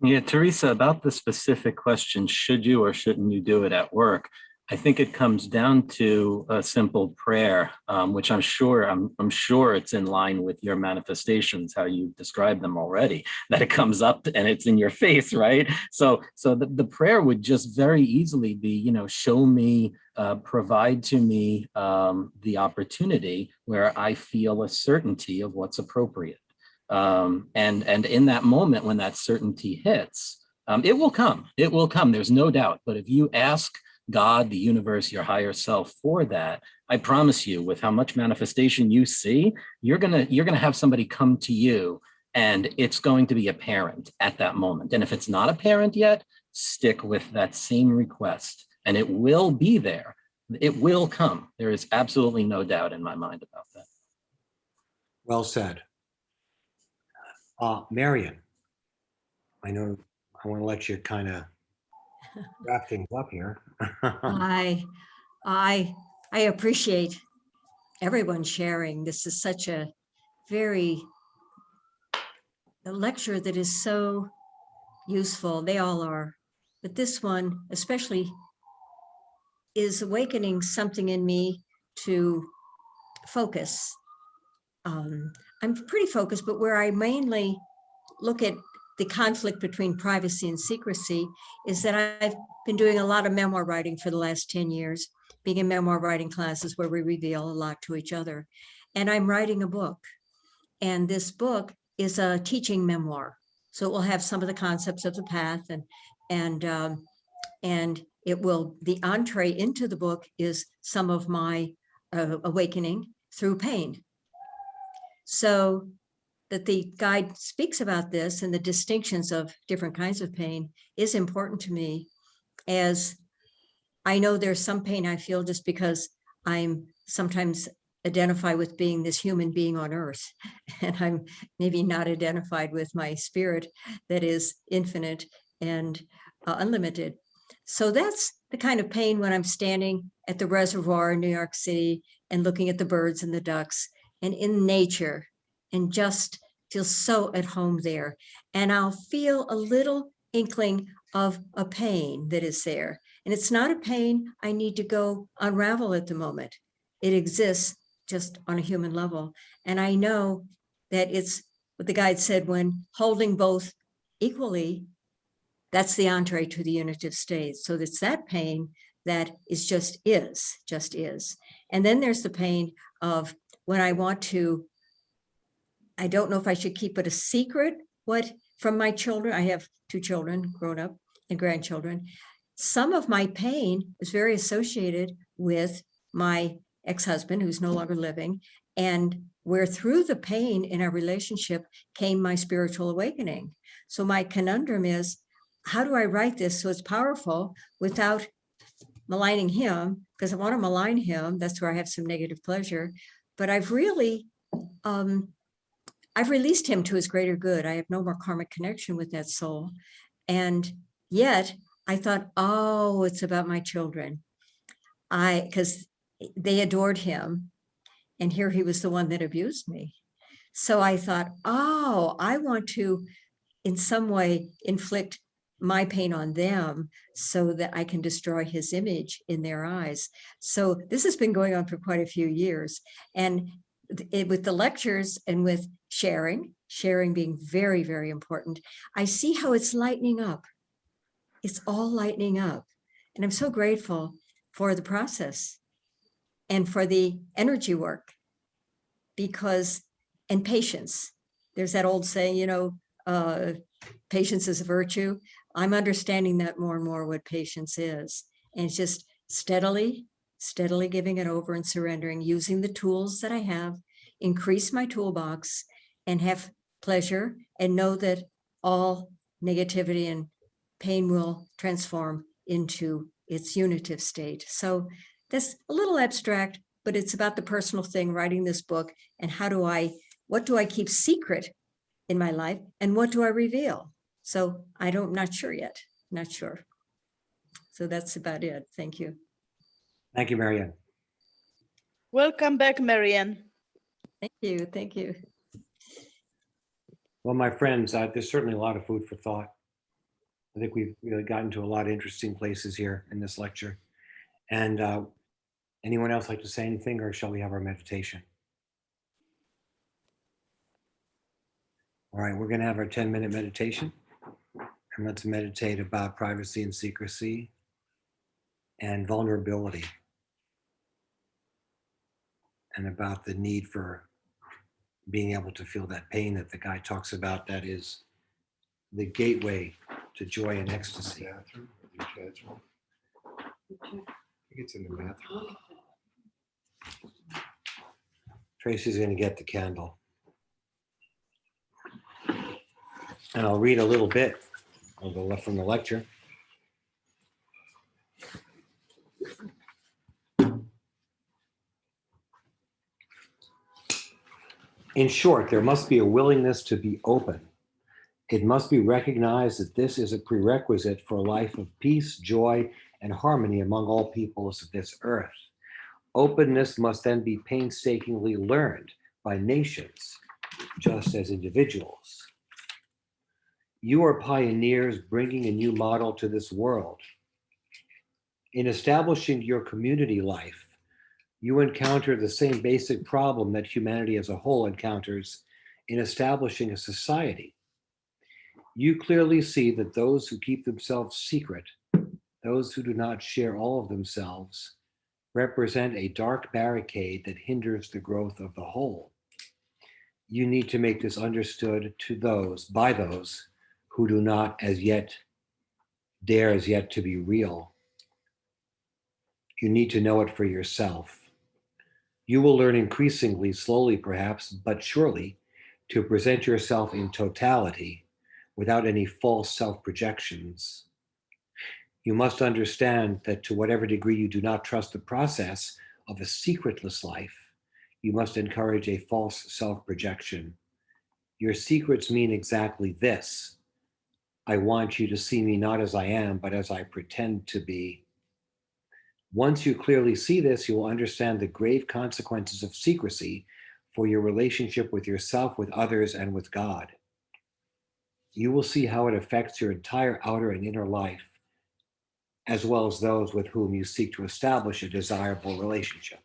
Yeah, Teresa, about the specific question, should you or shouldn't you do it at work? I think it comes down to a simple prayer, which I'm sure it's in line with your manifestations, how you described them already, that it comes up and it's in your face, right? So the prayer would just very easily be, show me, provide to me the opportunity where I feel a certainty of what's appropriate. And in that moment, when that certainty hits, it will come. It will come. There's no doubt. But if you ask God, the universe, your higher self for that, I promise you, with how much manifestation you see, you're gonna have somebody come to you, and it's going to be apparent at that moment. And if it's not apparent yet, stick with that same request, and it will be there. It will come. There is absolutely no doubt in my mind about that. Well said. Marion, I know I want to let you kind of wrap things up here. I appreciate everyone sharing. This is such a lecture that is so useful. They all are, but this one especially is awakening something in me to focus. I'm pretty focused, but where I mainly look at the conflict between privacy and secrecy is that I've been doing a lot of memoir writing for the last 10 years, being in memoir writing classes where we reveal a lot to each other. And I'm writing a book. And this book is a teaching memoir. So it will have some of the concepts of the path, and it will, the entree into the book is some of my awakening through pain. So that the guide speaks about this and the distinctions of different kinds of pain is important to me, as I know there's some pain I feel just because I'm sometimes identify with being this human being on earth, and I'm maybe not identified with my spirit that is infinite and unlimited. So that's the kind of pain when I'm standing at the reservoir in New York City and looking at the birds and the ducks and in nature, and just feel so at home there. And I'll feel a little inkling of a pain that is there. And it's not a pain I need to go unravel at the moment. It exists just on a human level. And I know that it's what the guide said, when holding both equally, that's the entree to the unitive state. So it's that pain that is just is. And then there's the pain of when I want to, I don't know if I should keep it a secret, what from my children. I have 2 children grown up and grandchildren. Some of my pain is very associated with my ex-husband who's no longer living, and where through the pain in our relationship came my spiritual awakening. So my conundrum is, how do I write this so it's powerful without maligning him? Because I want to malign him. That's where I have some negative pleasure. But I've really, I've released him to his greater good. I have no more karmic connection with that soul. And yet I thought, oh, it's about my children. Because they adored him. And here he was the one that abused me. So I thought, oh, I want to in some way inflict my pain on them so that I can destroy his image in their eyes. So this has been going on for quite a few years. And with the lectures and with sharing being very, very important, I see how it's lightening up. It's all lightening up. And I'm so grateful for the process and for the energy work, because, and patience. There's that old saying, patience is a virtue. I'm understanding that more and more what patience is. And it's just steadily giving it over and surrendering, using the tools that I have, increase my toolbox and have pleasure, and know that all negativity and pain will transform into its unitive state. So that's a little abstract, but it's about the personal thing, writing this book, and what do I keep secret in my life, and what do I reveal? So not sure yet, not sure. So that's about it. Thank you. Thank you, Marianne. Welcome back, Marianne. Thank you, thank you. Well, my friends, there's certainly a lot of food for thought. I think we've really gotten to a lot of interesting places here in this lecture. And anyone else like to say anything, or shall we have our meditation? All right, we're going to have our 10-minute meditation. And let's meditate about privacy and secrecy and vulnerability, and about the need for being able to feel that pain that the guy talks about, that is the gateway to joy and ecstasy. I think it's in the bathroom. Tracy's going to get the candle. And I'll read a little bit from the lecture. In short, there must be a willingness to be open. It must be recognized that this is a prerequisite for a life of peace, joy, and harmony among all peoples of this earth. Openness must then be painstakingly learned by nations, just as individuals. You are pioneers bringing a new model to this world. In establishing your community life, you encounter the same basic problem that humanity as a whole encounters in establishing a society. You clearly see that those who keep themselves secret, those who do not share all of themselves, represent a dark barricade that hinders the growth of the whole. You need to make this understood by those who do not dare as yet to be real. You need to know it for yourself. You will learn increasingly, slowly perhaps, but surely, to present yourself in totality without any false self-projections. You must understand that to whatever degree you do not trust the process of a secretless life, you must encourage a false self-projection. Your secrets mean exactly this: I want you to see me not as I am, but as I pretend to be. Once you clearly see this, you will understand the grave consequences of secrecy for your relationship with yourself, with others, and with God. You will see how it affects your entire outer and inner life, as well as those with whom you seek to establish a desirable relationship.